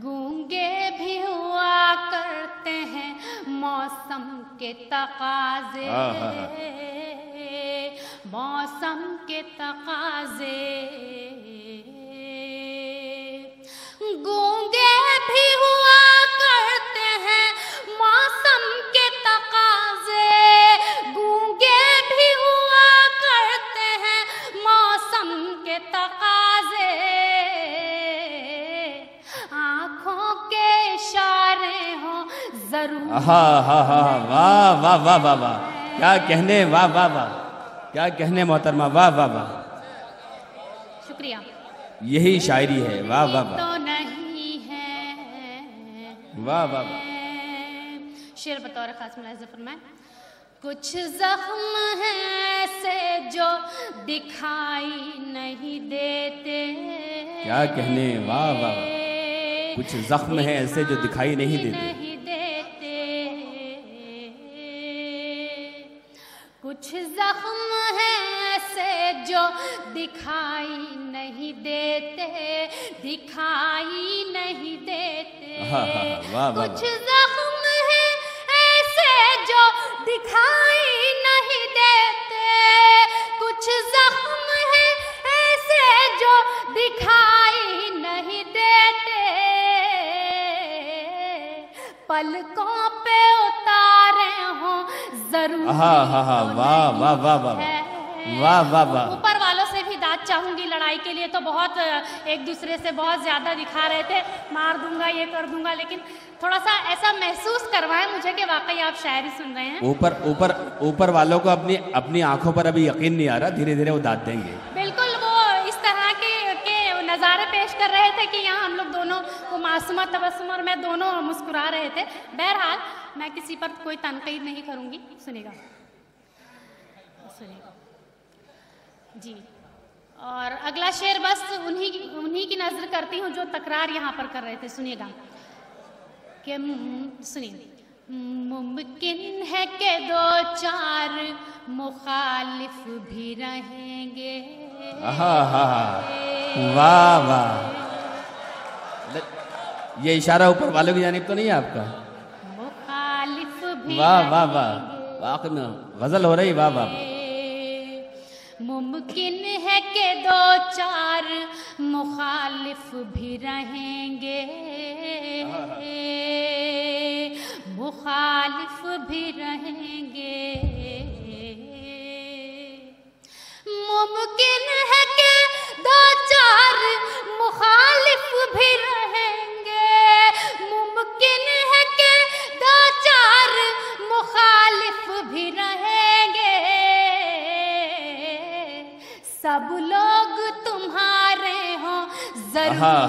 गूंगे भी हुआ करते हैं मौसम के तकाजे, मौसम के तकाजे, गूंगे भी हुआ करते हैं मौसम के तकाजे, गूंगे भी हुआ करते हैं मौसम के तकाजे, आँखों के इशारे हो जरूर। वाह वाह वाह वाह वाह, क्या कहने, वाह वाह वाह, क्या कहने मोहतरमा, वाह वाह वाह। शुक्रिया। यही शायरी है, वाह वाह वाह, तो नहीं है, वाह वाह वाह। शेर बतौर खास मुलाहिज़ा फरमाएं। कुछ जख्म हैं ऐसे जो दिखाई नहीं देते। क्या कहने, वाह वाह। कुछ जख्म हैं ऐसे जो दिखाई नहीं देते, कुछ जख्म हैं ऐसे जो दिखाई नहीं देते, दिखाई नहीं देते। कुछ जख्म हैं ऐसे जो दिखाई नहीं देते, कुछ जख्म हैं ऐसे जो दिखाई नहीं देते, पलकों पे उतारे हो जरूर। वाह वाह वाह वाह वाह वाह वाह। ऊपर वालों से भी दाद चाहूंगी, लड़ाई के लिए तो बहुत एक दूसरे से बहुत ज्यादा दिखा रहे थे, मार दूंगा ये कर दूंगा, लेकिन थोड़ा सा ऐसा महसूस करवाएं मुझे कि वाकई आप शायरी सुन रहे हैं। ऊपर ऊपर ऊपर वालों को अपनी आंखों पर अभी यकीन नहीं आ रहा, धीरे धीरे वो दाद देंगे। बिल्कुल, वो इस तरह के नज़ारे पेश कर रहे थे कि यहाँ हम लोग दोनों को मासूमा तबस्सुम और मैं दोनों मुस्कुरा रहे थे। बहरहाल मैं किसी पर कोई तनकीद नहीं करूंगी। सुनिएगा जी। और अगला शेर बस उन्हीं की नजर करती हूँ जो तकरार यहाँ पर कर रहे थे। सुनिएगा कि सुनिए, मुमकिन है कि दो चार मुखालिफ भी रहेंगे। वाह वाह, ये इशारा ऊपर वालों की जानिब तो नहीं है आपका? मुखालिफ भी, वाह वाह वाह, वाकई में गजल हो रही, वाह वाह। मुमकिन है कि दो चार मुखालिफ भी रहेंगे, मुखालिफ भी रहेंगे। मुमकिन है कि दो चार मुखालिफ भी रहेंगे, मुमकिन है कि दो चार मुखालिफ भी रहेंगे, सब लोग तुम्हारे हो जरूर। वाह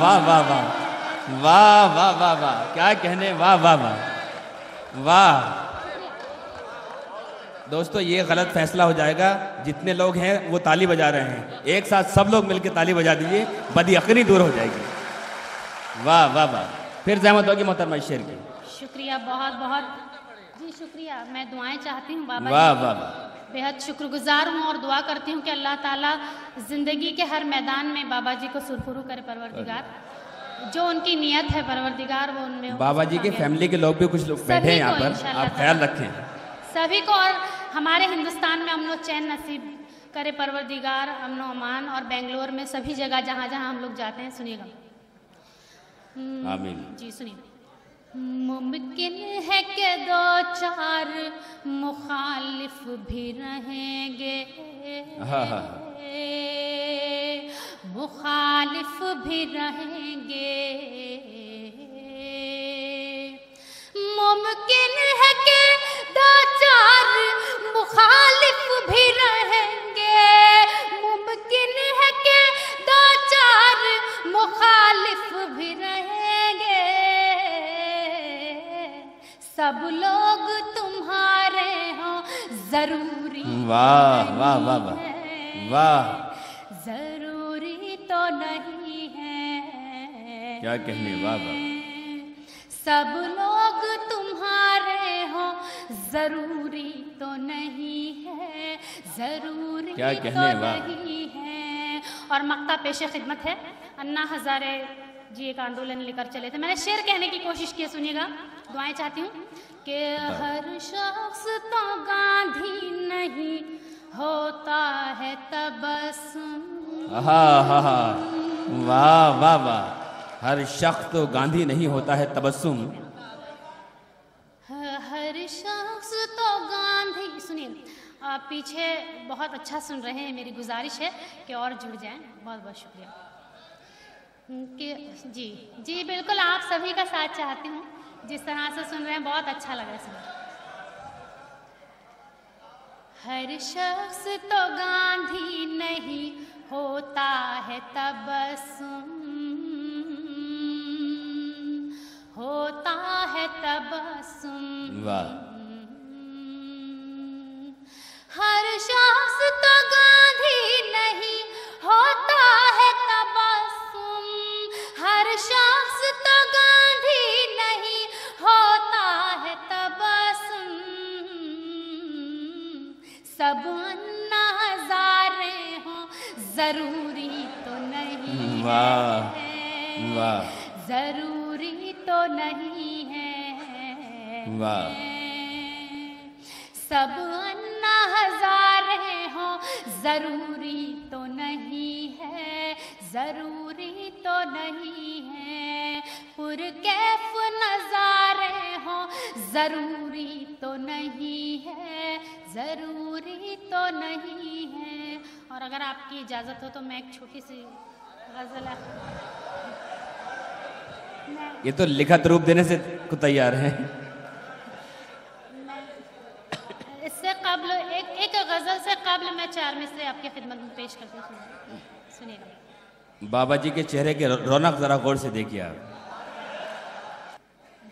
वाह वाह वाह वाह वाह वाह वाह, क्या कहने, वाह वाह वाह वाह। दोस्तों, ये गलत फैसला हो जाएगा, जितने लोग हैं वो ताली बजा रहे हैं, एक साथ सब लोग मिलकर ताली बजा दीजिए, बदयकीनी दूर हो जाएगी। वाह वाह वाह। फिर जहमत होगी मोहतरमा शेर की। शुक्रिया, बहुत बहुत जी शुक्रिया। मैं दुआएं चाहती हूँ बाबा। वाह वाह, बेहद शुक्रगुजार हूँ और दुआ करती हूँ कि अल्लाह ताला जिंदगी के हर मैदान में बाबा जी को सुरखुरू करे परवरदिगार। जो उनकी नियत है परवरदिगार वो उनमें। बाबा जी के फैमिली के लोग भी कुछ लोग बैठे हैं यहाँ पर, आप ख्याल रखें सभी को, और हमारे हिंदुस्तान में अमन चैन नसीब करे परवरदिगार, अमन अमान, और बेंगलोर में सभी जगह जहाँ जहाँ हम लोग जाते हैं। सुनिएगा। आमीन। जी सुनिए। मुमकिन है कि दो चार मुखालिफ भी रहेंगे, मुखालिफ भी रहेंगे, मुमकिन है कि दो चार मुखालिफ भी रहेंगे, मुमकिन है कि दो चार मुखालिफ भी रहेंगे, सब लोग तुम्हारे हो जरूरी। वाह वाह वाह वाह वाह, जरूरी तो नहीं है, क्या कहने, वाह वाह। सब लोग तुम्हारे हो जरूरी तो नहीं है, जरूरी क्या तो कहने, वाह। नहीं है। और मक्ता पेशे खिदमत है। अन्ना हजारे जी एक आंदोलन लेकर चले थे। मैंने शेर कहने की कोशिश की, सुनिएगा। दुआएं चाहती हूँ कि हर शख्स तो गांधी नहीं होता है तबस्सुम। वाह वाह वाह, हर शख्स तो गांधी नहीं होता है तबस्सुम। हर शख्स तो गांधी। सुनिए, आप पीछे बहुत अच्छा सुन रहे हैं, मेरी गुजारिश है कि और जुड़ जाएं। बहुत बहुत शुक्रिया। कि जी जी बिल्कुल, आप सभी का साथ चाहती हूँ। जिस तरह से सुन रहे हैं बहुत अच्छा लग रहा है सुन। हर शख्स तो गांधी नहीं होता है तबस्सुम, होता है तबस्सुम। वाह। हर शख्स तो गांधी नहीं होता है तबस्सुम, हर शख्स तो गांधी नहीं होता है तबस्सुम, सब अन्ना हजारे हो जरूरी तो नहीं। वाह वाह, जरूरी तो नहीं है, वाह। सब अन्ना हजारे हो जरूरी तो नहीं है, जरूरी तो नहीं है। पुरकैफ नजारे हो जरूरी तो नहीं है, जरूरी तो नहीं है। और अगर आपकी इजाजत हो तो मैं एक छोटी सी गजल ये तो लिखत रूप देने से को तैयार है। इससे कबल एक गजल से कबल मैं 4 मिसरे आपके खिदमत में पेश करती हूँ। सुनिएगा। बाबा जी के चेहरे की रौनक जरा गौर से देखिए आप।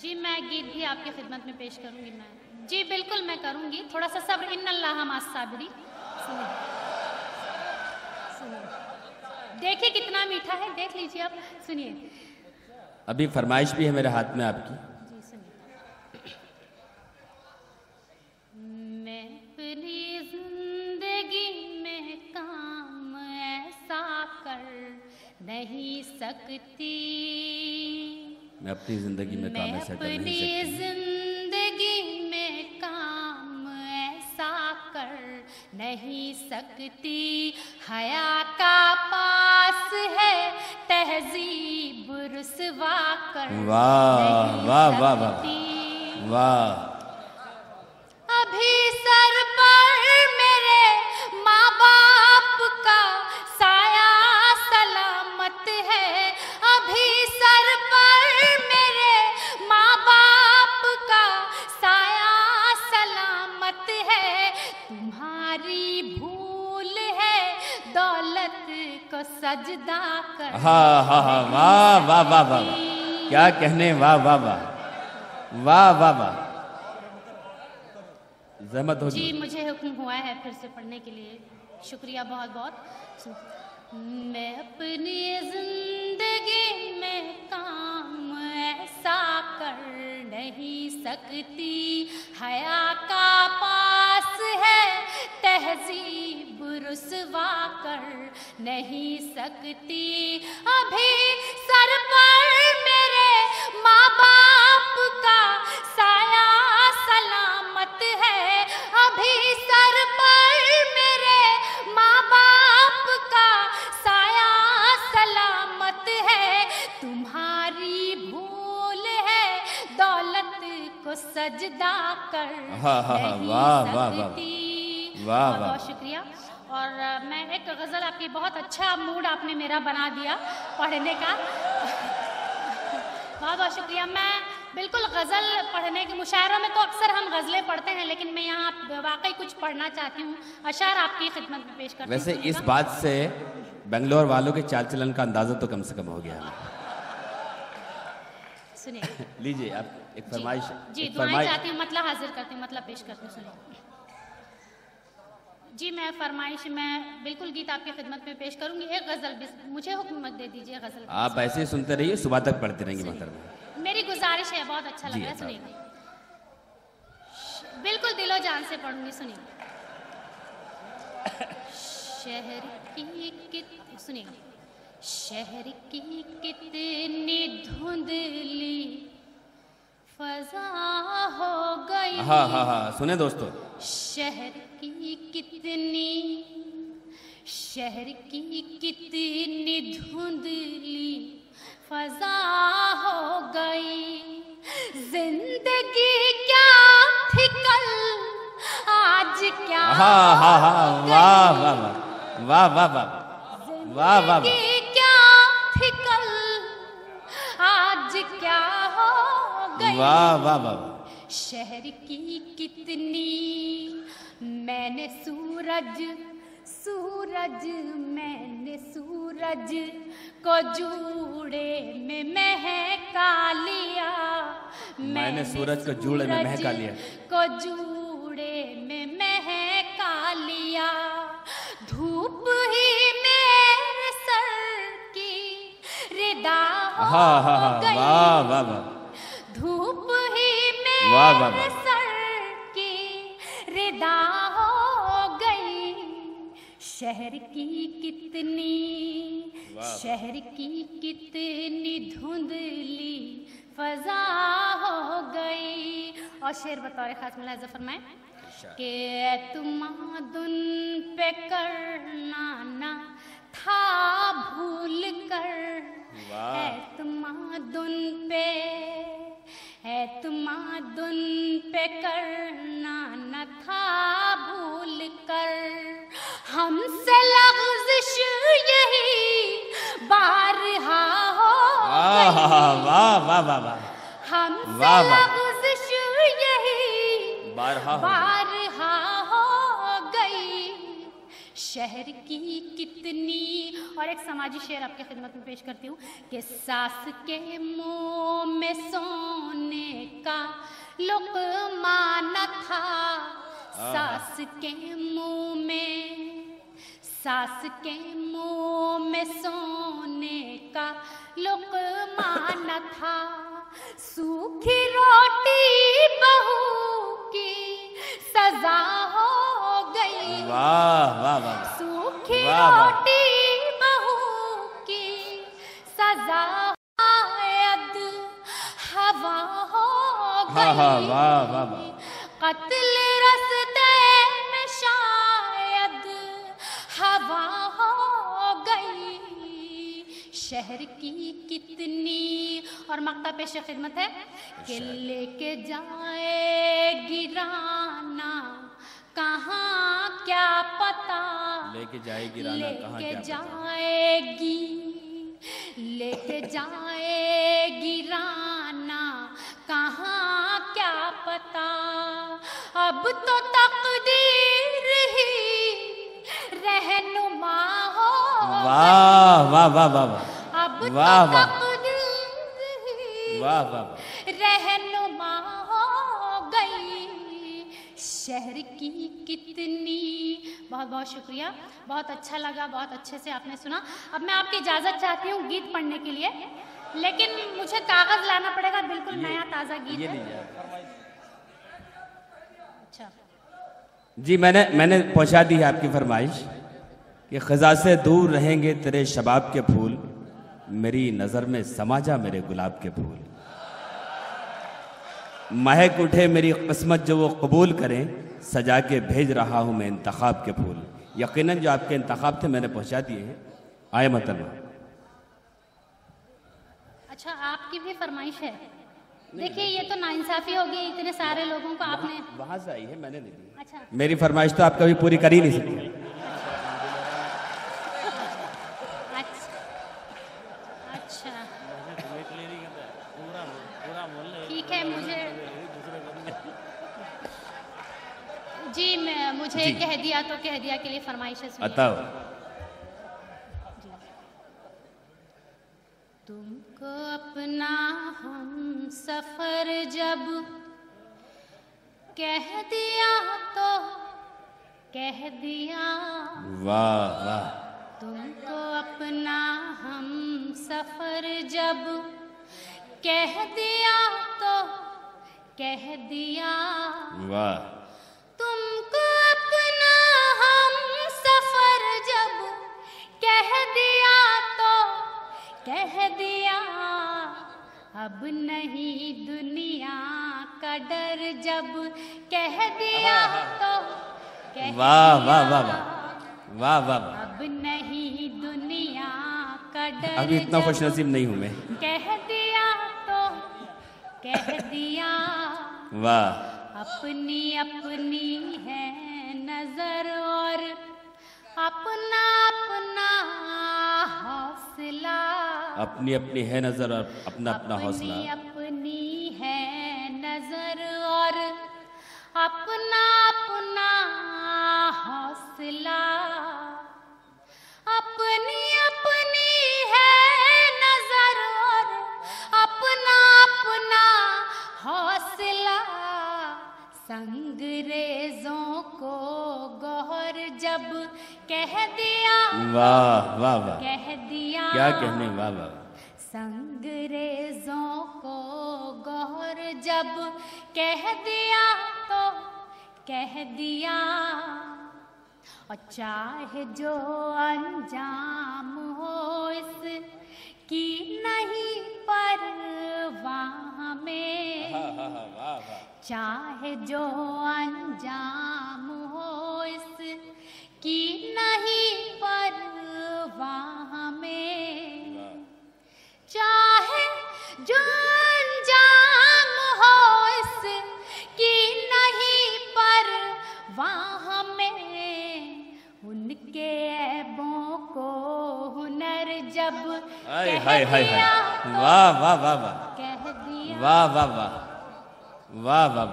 जी मैं गीत भी आपके खिदमत में पेश करूंगी। मैं जी बिल्कुल मैं करूंगी, थोड़ा सा सब्र। इन्नल्लाह मास साबिरीन। देखिए कितना मीठा है, देख लीजिए आप। सुनिए, अभी फरमाइश भी है मेरे हाथ में आपकी। जी सुनिए। मैं अपनी जिंदगी में काम ऐसा कर नहीं सकती, मैं अपनी जिंदगी में काम ऐसा कर नहीं सकती, जिंदगी में काम ऐसा कर नहीं सकती। हया का पास है तहजीब रुसवा कर वाह वाह वाह वाह वाह। अभी सर पर मेरे माँ बाप का साया सलामत है, अभी सर पर मेरे माँ बाप का साया सलामत है। तुम्हारी भूल है दौलत को सजदा कर। हाँ हाँ हाँ, वाह वाह वाह वाह, क्या कहने, वाह वाह वाह वाह वाह वाह। ज़हमत होगी। जी मुझे हुक्म हुआ है फिर से पढ़ने के लिए, शुक्रिया बहुत बहुत। मैं अपनी जिंदगी में काम ऐसा कर नहीं सकती, हया का पास है तहजीब रुसवा कर नहीं सकती। अभी सर पर मेरे माँ बाप का साया सलामत है, अभी सर पर मेरे माँ बाप का साया सलामत है। तुम्हारी भूल है दौलत को सजदा कर नहीं सकती। बहुत शुक्रिया। और मैं एक गज़ल आपकी, बहुत अच्छा मूड आपने मेरा बना दिया पढ़ने का। बहुत बहुत शुक्रिया। मैं बिल्कुल गज़ल पढ़ने के, मुशायरों में तो अक्सर हम गज़लें पढ़ते हैं, लेकिन मैं यहाँ वाकई कुछ पढ़ना चाहती हूँ, अशार आपकी खिदमत में पेश करती हूँ। वैसे इस बात से बेंगलोर वालों के चाल चलन का अंदाजा तो कम से कम हो गया। सुनिए लीजिए आप एक फरमाइश। जी दुआएं चाहती हूँ, मतलब हाजिर करती हूँ, मतलब पेश करती हूँ। सुनिए जी, मैं फरमाइश में बिल्कुल गीत आपकी खिदमत में पेश करूंगी। एक गज़ल मुझे हुक्म मत दे दीजिए। गज़ल आप ऐसे ही सुनते रहिए, सुबह तक पढ़ते रहेंगे मोहतरमा। मेरी गुजारिश है, बहुत अच्छा लग रहा है। सुनिए, बिल्कुल दिलो जान से पढ़ूंगी। सुनिए, शहर की कितनी धुंधली फजा हो गई। हाँ सुने दोस्तों, शहर की कितनी धुंधली फजा हो गई। जिंदगी क्या थी कल, आज क्या वाह वाह वाह वाह वाह वाह वाह वाह। क्या थी कल, आज क्या हो गई। वाह वाह वाह। शहर की कितनी मैंने सूरज को जूड़े में महका लिया। मैंने सूरज को जूड़े में महका लिया। धूप ही मेरे सर की रिदा हो गई। वाह वाह वाह। धूप ही मेरे सर की रिदा हो गई। शहर की कितनी धुंधली फजा हो गई। और शेर बतौर खास मुलाहिज़ा फरमाएं कि तुमादुन पे करना ना था भूल कर। तुमादुन पे करना न था भूल कर। हमसे लग़ज़िश यही बारहा हो गई। हमसे लग़ज़िश यही बारहा हो गई। शहर की कितनी। और एक समाजी शेर आपके खिदमत में पेश करती हूँ कि सास के मुंह में सोने का लुक़मा न था। सास के मुंह में सोने का लुक़मा न था। सूखी रोटी बहू की सजा हो गई। सूखी रोटी बहू की सजा शायद हवा हो गई। कत्ल रस्ते में शायद हवा हो गई। शहर की कितनी। और मक्ता पेश खिदमत है कि लेके जाएगी राना कहाँ क्या पता। लेके जाएगी राना कहाँ क्या पता। अब तो तकदीर ही रहनुमा हो। अब तो तकदीर ही रहनुमा हो गई। शहर की कितनी। बहुत बहुत शुक्रिया, बहुत अच्छा लगा, बहुत अच्छे से आपने सुना। अब मैं आपकी इजाज़त चाहती हूँ गीत पढ़ने के लिए, लेकिन मुझे कागज़ लाना पड़ेगा। बिल्कुल नया ताज़ा गीत है। अच्छा जी, मैंने पहुंचा दी है आपकी फरमाइश कि ख़ज़ा से दूर रहेंगे तेरे शबाब के फूल, मेरी नजर में समा जा मेरे गुलाब के फूल, महक उठे मेरी किस्मत जो वो कबूल करें, सजा के भेज रहा हूं मैं इंतखाब के फूल। यकीनन जो आपके इंतखाब थे मैंने पहुंचा दिए हैं। आए मतलब अच्छा, आपकी भी फरमाइश है? देखिए ये तो नाइंसाफी होगी, इतने सारे लोगों को आपने वहां से आई है, मैंने नहीं दी। अच्छा, मेरी फरमाइश तो आप कभी पूरी कर ही नहीं सकते। अच्छा, ठीक है। मुझे कह दिया तो कह दिया के लिए फरमाइश है, सुनिए। बताओ। तुमको अपना हम सफर जब कह दिया तो कह दिया। वाह वाह। तुमको अपना हम सफर जब कह दिया तो कह दिया। वाह। तुमको अपना हम सफर जब कह दिया तो कह दिया। अब नहीं दुनिया का डर जब कह दिया तो कह दिया। वाह वाह वाह वाह वाह। अब नहीं दुनिया का डर, अभी इतना खुशनसीब नहीं हूं मैं। कह दिया तो कह दिया। वाह। अपनी अपनी है नजर और अपना अपना हौसला। अपनी अपनी है नजर और अपना अपना हौसला। अपनी है नजर और अपना अपना हौसला। अपनी अपनी है नजर और अपना अपना हौसला। संगरेजों को गौहर जब कह दिया। वाह वाह वाह। कह दिया। क्या कहने। वाह वाह। संगरेजों को गौहर जब कह दिया तो कह दिया। और चाहे जो अंजाम हो इसकी नहीं परवाह में। चाहे जो अंजाम हो इसकी नहीं परवाह में। चाहे जो अंजाम हो इसकी नहीं परवाह में। उनके ऐबों को हुनर जब कह दिया तो वाह वाह वाह वाह। कह दिया। वाह वाह वाह वाह वाह।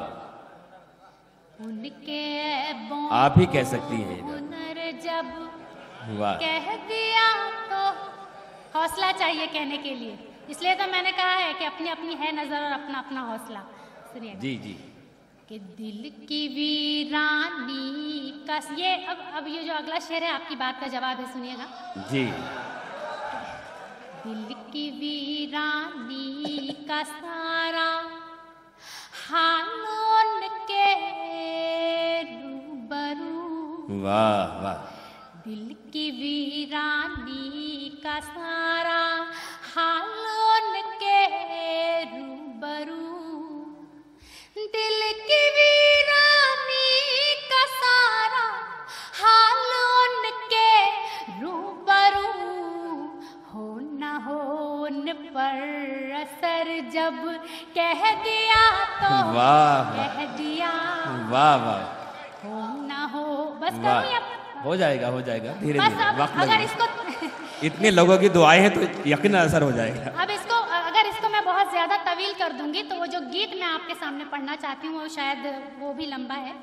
उनके ऐबों आप ही कह सकती हैं। हुनर जब वाह। कह दिया तो हौसला चाहिए कहने के लिए, इसलिए तो मैंने कहा है कि अपनी अपनी है नजर और अपना अपना हौसला। सुनिए जी जी। कि दिल की वीरानी का ये अब ये जो अगला शेर है आपकी बात का जवाब है, सुनिएगा जी। दिल की वीरानी का सारा हाल उनके रूबरू। वाह वाह। दिल की वीरानी का सारा हाल उनके रूबरू। दिल की वीरानी का सारा हाल उनके रूबरू। हो न हो उन पर असर जब कह दिया तो वाह कह दिया। वाह वाह। हो न हो बस वाह। करूं या हो जाएगा हो जाएगा, धीरे बस धीरे अब वक्त अगर लगेगा। इसको इतने लोगों की दुआएं हैं तो यकीन असर हो जाएगा। अब इसको अगर इसको मैं बहुत ज्यादा तवील कर दूंगी तो वो जो गीत मैं आपके सामने पढ़ना चाहती हूँ वो शायद वो भी लंबा है,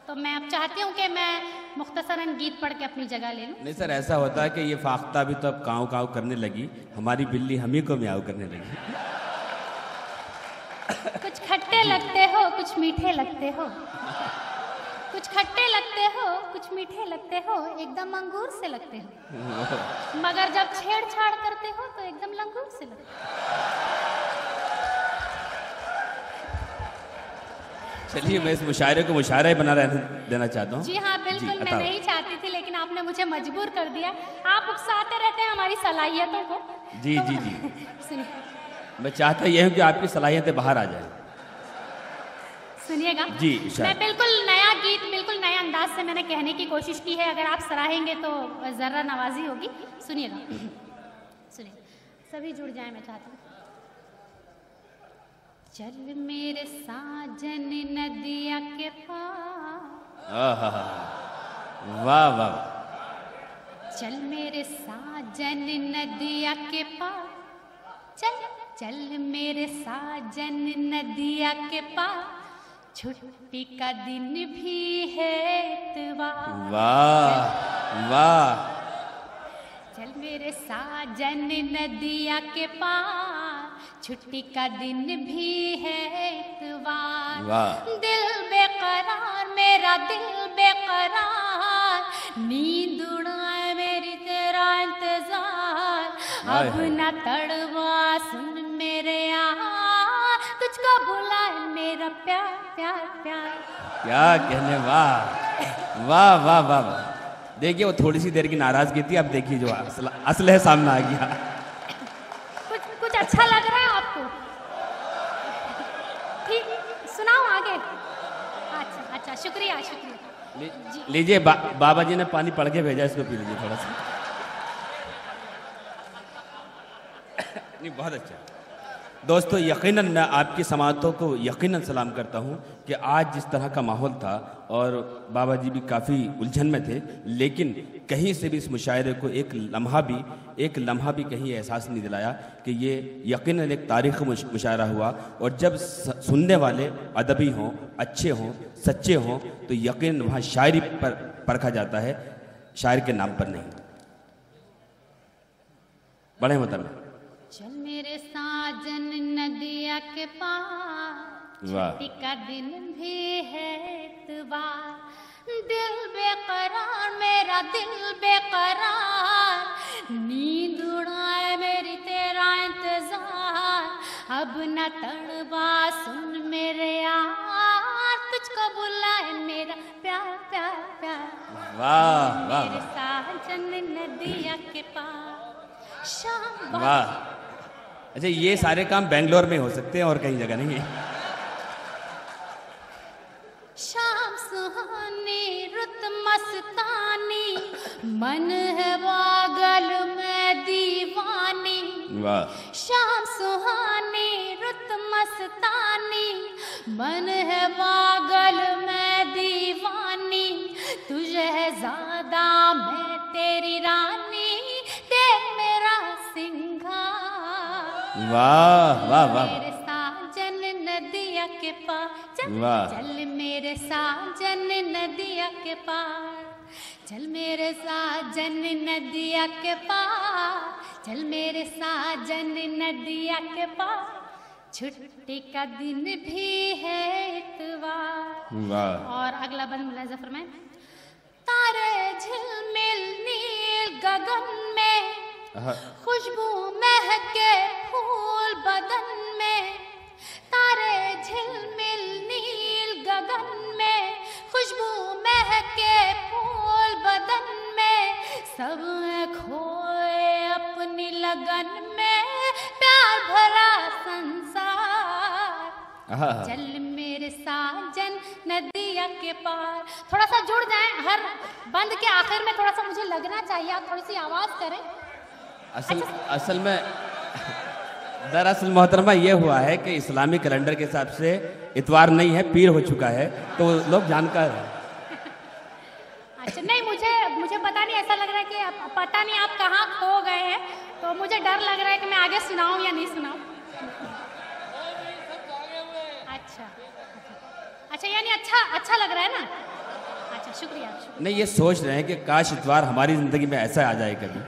तो मैं अब चाहती हूँ कि मैं मुख्तसरन गीत पढ़ के अपनी जगह ले लूँ। नहीं सर, ऐसा होता है कि ये फाख्ता भी तो अब काँव काँव करने लगी, हमारी बिल्ली हम ही को म्याऊ करने लगी। कुछ खट्टे लगते हो कुछ मीठे लगते हो, कुछ खट्टे लगते हो कुछ मीठे लगते हो, एकदम अंगूर से लगते हो, मगर जब छेड़छाड़ करते हो तो एकदम लंगूर से लगते हो। चलिए मैं इस मुशायरे को मुशायरा ही बना देना चाहता हूँ। जी हाँ बिल्कुल, मैं नहीं चाहती थी लेकिन आपने मुझे मजबूर कर दिया। आप उकसाते रहते हैं हमारी सलाहियतों को। जी तो जी जी मैं चाहता यह हूँ कि आपकी सलाहियतें बाहर आ जाए। सुनिएगा जी, मैं बिल्कुल नया गीत बिल्कुल नए अंदाज से मैंने कहने की कोशिश की है। अगर आप सराहेंगे तो जर्रा नवाजी होगी। सुनिएगा सुनिए, सभी जुड़ जाए मैं चाहता हूँ। चल मेरे साजन नदिया के पार, वाह वाह। चल मेरे साजन नदिया के पार, चल चल मेरे साजन नदिया के पार, छुट्टी का दिन भी है इतवार। वाह वाह। चल मेरे साजन नदिया के पार, छुट्टी का दिन भी है इतवार। दिल बेकरार मेरा दिल बेकरार, नींद उड़ाए मेरी तेरा इंतजार। अब न तड़वा सुन मेरे यार, तुझको बुलाए मेरा प्यार प्यार प्यार। क्या कहने, वाह वाह वाह वाह। देखिए वो थोड़ी सी देर की नाराजगी थी, अब देखिए जो असल है सामने आ गया। कुछ अच्छा लग रहा है आपको? ठीक, सुनाओ आगे। अच्छा अच्छा, शुक्रिया शुक्रिया। लीजिए बाबा जी ने पानी पढ़ के भेजा, इसको पी लीजिए थोड़ा सा। नहीं बहुत अच्छा दोस्तों, यकीनन मैं आपकी समातों को यकीनन सलाम करता हूं कि आज जिस तरह का माहौल था और बाबा जी भी काफ़ी उलझन में थे, लेकिन कहीं से भी इस मुशायरे को एक लम्हा भी कहीं एहसास नहीं दिलाया कि ये यकीनन एक तारीख़ी मुशायरा हुआ। और जब सुनने वाले अदबी हों, अच्छे हों, सच्चे हों, तो यकीनन वहाँ शायरी पर परखा जाता है, शायर के नाम पर नहीं। बड़े मतलब चल मेरे साजन नदिया के पार, छुट्टी का दिन भी है इतवार। दिल बेकरार मेरा दिल बेकरार, नींद उड़ाए मेरी तेरा इंतजार। अब न तड़वा सुन मेरे यार, तुझको बुलाए मेरा प्यार प्यार प्यार। वाह वाह। मेरे साजन नदिया के पार, शाम वाह। अच्छा, ये सारे काम बेंगलोर में हो सकते हैं और कहीं जगह नहीं है। शाम सुहानी रुत मस्तानी, मन है पागल मैं दीवानी। वाह। शाम सुहानी रुत मस्तानी, मन है पागल मैं दीवानी। तुझे है ज़्यादा मैं तेरी रानी, देख मेरा सिंगार। वाह वाह वाह। मेरे साजन नदिया के पार, चल वाह। चल मेरे साजन नदिया के पार, चल मेरे साजन नदिया के पार, चल मेरे साजन नदिया के पार। छुट्टी का दिन भी है इतवार। वाह। और अगला बंद मुलाजा फरमाए। तारे झिलमिल नील गगन में, खुशबू महके फूल बदन में। तारे झिलमिल नील गगन में, खुशबू महके फूल बदन में। सब है खोए अपनी लगन में, प्यार भरा संसार। चल मेरे साजन नदिया के पार। थोड़ा सा जुड़ जाएं, हर बंद के आखिर में थोड़ा सा मुझे लगना चाहिए, आप थोड़ी सी आवाज करें। असल में दरअसल मोहतरमा ये हुआ है कि इस्लामी कैलेंडर के हिसाब से इतवार नहीं है, पीर हो चुका है, तो लोग जानकार हैं। अच्छा, नहीं मुझे पता नहीं, ऐसा लग रहा है कि पता नहीं आप कहाँ खो गए हैं, तो मुझे डर लग रहा है कि मैं आगे सुनाऊं या नहीं सुनाऊं। अच्छा यानी अच्छा लग रहा है ना? अच्छा शुक्रिया। नहीं, ये सोच रहे हैं कि काश इतवार हमारी जिंदगी में ऐसा आ जाए कभी।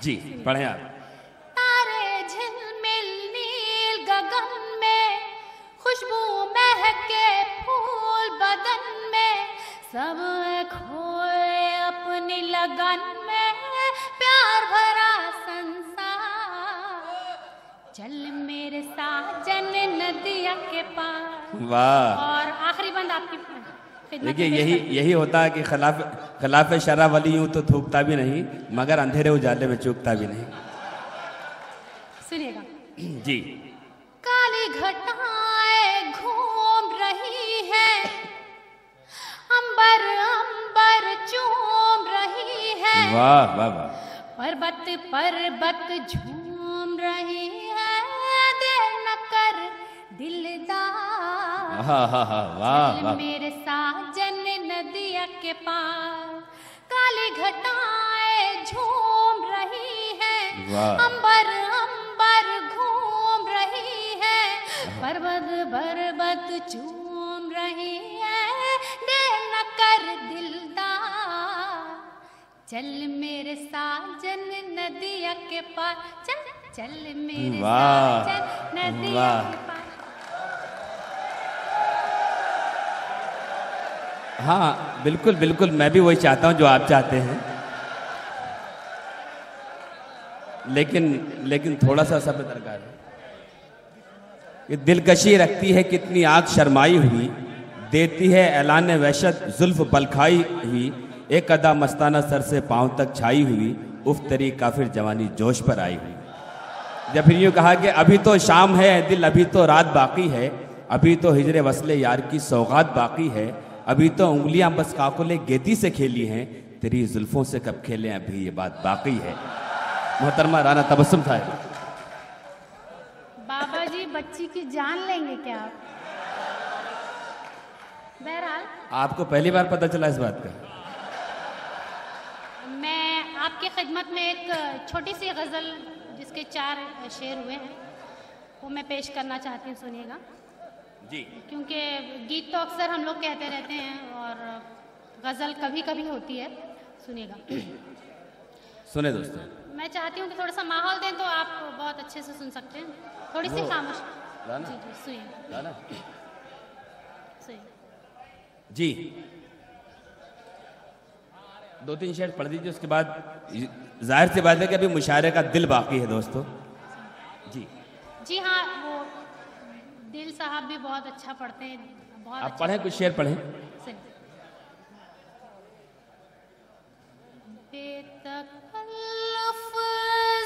जी पढ़ें आप। तारे झिलमिल नील गगन में, खुशबू महके फूल बदन में। सब खोए अपनी लगन में, प्यार भरा संसार। चल मेरे साजन नदिया के पार। वाह। और आखिरी बंद आपकी खिदमत देखिए में पेश यही होता है कि खिलाफ शरा वाली यूं तो थूकता भी नहीं मगर अंधेरे उजाले में चूकता भी नहीं। सुनिएगा जी। काली घटाएं घूम रही है, अंबर अंबर चूम रही है। वाह वाह वाह। पर्वत पर्वत झूम रही है, देर न कर दिलदार। हाँ हाँ हाँ वाह वाह। मेरे साजन नदिया के पार, काली घटाएं झूम रही है, अंबर अंबर घूम रही है। पर्वत पर्वत झूम रही है, देर न कर दिलदार। चल मेरे साजन नदिया के पार, चल चल मेरे साजन नदिया के पार। हाँ बिल्कुल बिल्कुल, मैं भी वही चाहता हूँ जो आप चाहते हैं, लेकिन थोड़ा सा सब दरकार है। ये दिलकशी रखती है कितनी आग शर्माई हुई, देती है ऐलान वहशत जुल्फ बलखाई हुई। एक अदा मस्ताना सर से पांव तक छाई हुई, उफ तेरी काफिर जवानी जोश पर आई हुई। जब फिर यूँ कहा कि अभी तो शाम है दिल, अभी तो रात बाकी है, अभी तो हिजरे वसले यार की सौगात बाकी है, अभी तो उंगलियां बस काकुले गेती से खेली हैं, तेरी जुल्फों से कब खेलें अभी ये बात बाकी है। मोहतरमा राना तबस्सुम था। बाबा जी बच्ची की जान लेंगे क्या आप? बहरहाल आपको पहली बार पता चला इस बात का? मैं आपकी खिदमत में एक छोटी सी गज़ल जिसके 4 शेर हुए हैं वो मैं पेश करना चाहती हूँ, सुनिएगा जी। क्योंकि गीत तो अक्सर हम लोग कहते रहते हैं और गज़ल कभी कभी होती है। सुनिएगा। सुने दोस्तों। मैं चाहती हूँ कि थोड़ा सा माहौल दें तो आप बहुत अच्छे से सुन सकते हैं। थोड़ी सी खामोश। जी जी सुनिए जी। 2-3 शेर पढ़ दीजिए, उसके बाद जाहिर सी बात है कि अभी मुशायरे का दिल बाकी है दोस्तों। जी जी हाँ, वो दिल साहब भी बहुत अच्छा पढ़ते हैं, बहुत आप अच्छा पढ़ें, कुछ शेर पढ़ें। बेतकल्लुफ़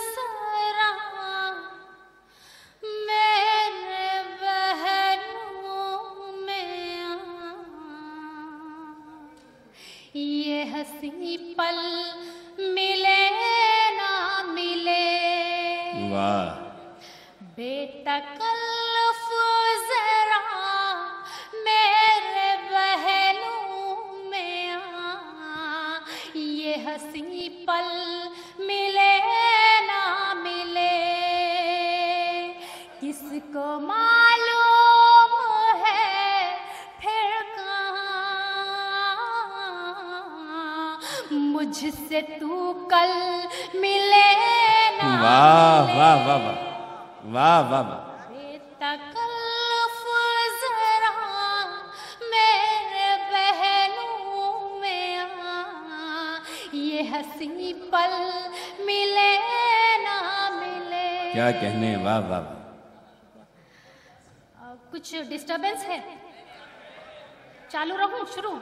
ज़रा मेरे बहनों में आ, ये हंसी पल मिले ना मिले। वाह। बेतकल्लुफ़ ज़रा मेरे बहनों में आ, ये हंसी पल मिले ना मिले। किसको मालूम है फिर कहाँ मुझसे तू कल मिले ना। वाह वाह वाह वाह वाह वाह वाह। बेतकल्लुफ़ ज़रा मेरे बहनों में आ, ये हंसी पल मिले ना मिले। क्या कहने, वाह वाह वाह। कुछ डिस्टरबेंस है? चालू रहूं? शुरू?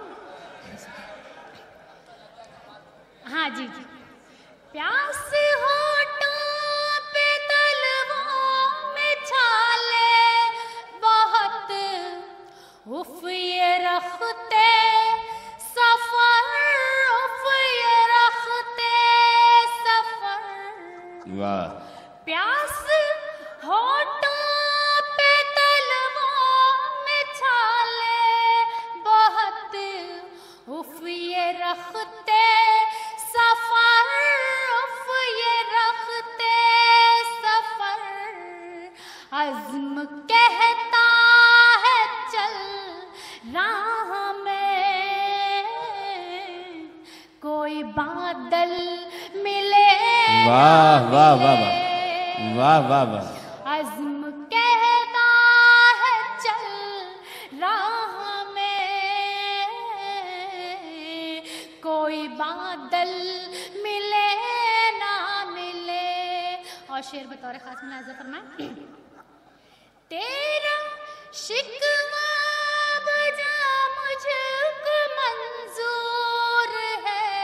हाँ जी जी। प्यास होठों पे तलवों में छाले बहुत, उफ ये रखते सफर, उफ ये रखते सफर। वाह। प्यास होठों पे तलवों में छाले बहुत, उफ ये रखते सफर, उफ ये रखते सफर। अज़्म कहता है चल राह में, कोई बादल मिले। वाह वाह वाह वाह वाह वाह वाह। अज़्म कहता है चल राह में, कोई बादल मिले ना मिले। और शेर बतौर खास मुलाज़ा फरमाए। तेरा शिकवा बजा मुझको मंजूर है,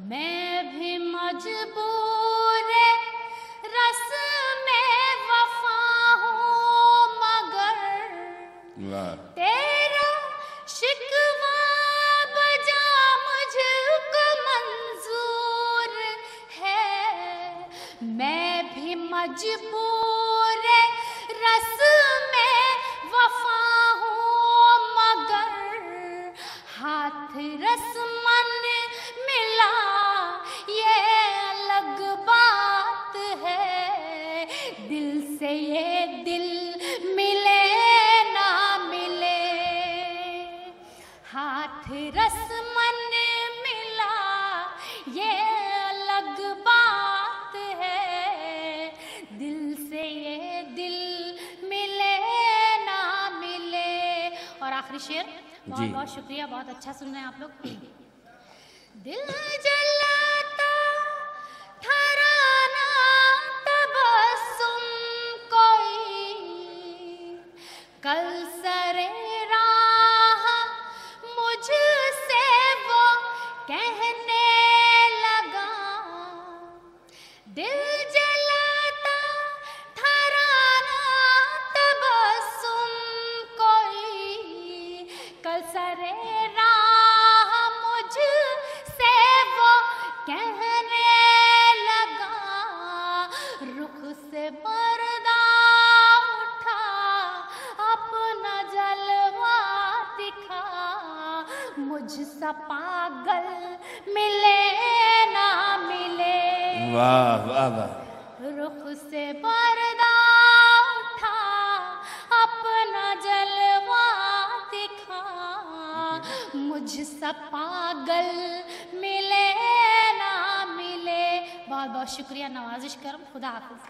मैं भी मजबूर रस में वफा हूँ, मगर तेरा शिकवा बजा मुझको मंजूर है, मैं भी मजबूर रस में वफा हूँ, मगर हाथ रस्मन मिला ये अलग बात है, दिल से ये दिल मिले ना मिले, हाथ रस्मन मिला ये अलग बात है, दिल से ये दिल मिले ना मिले। और आखिरी शेर, बहुत बहुत शुक्रिया, बहुत अच्छा सुन रहे हैं आप लोग। दिल जलाता ठहराना तबस्सुम कोई, कल सरे राह मुझसे वो कहने लगा, दिल जलाता ठहराना तबस्सुम कोई, कल सरे राह मुझसे वो कहने लगा, रुख से पर्दा उठा अपना जलवा दिखा, मुझसा पागल मिले ना मिले। वाह वाह वाह। रुख से पर्दा उठा अपना जलवा दिखा, मुझसा पागल मिले ना मिले। बहुत बहुत शुक्रिया, नवाजिश करम। खुदा हाफिज।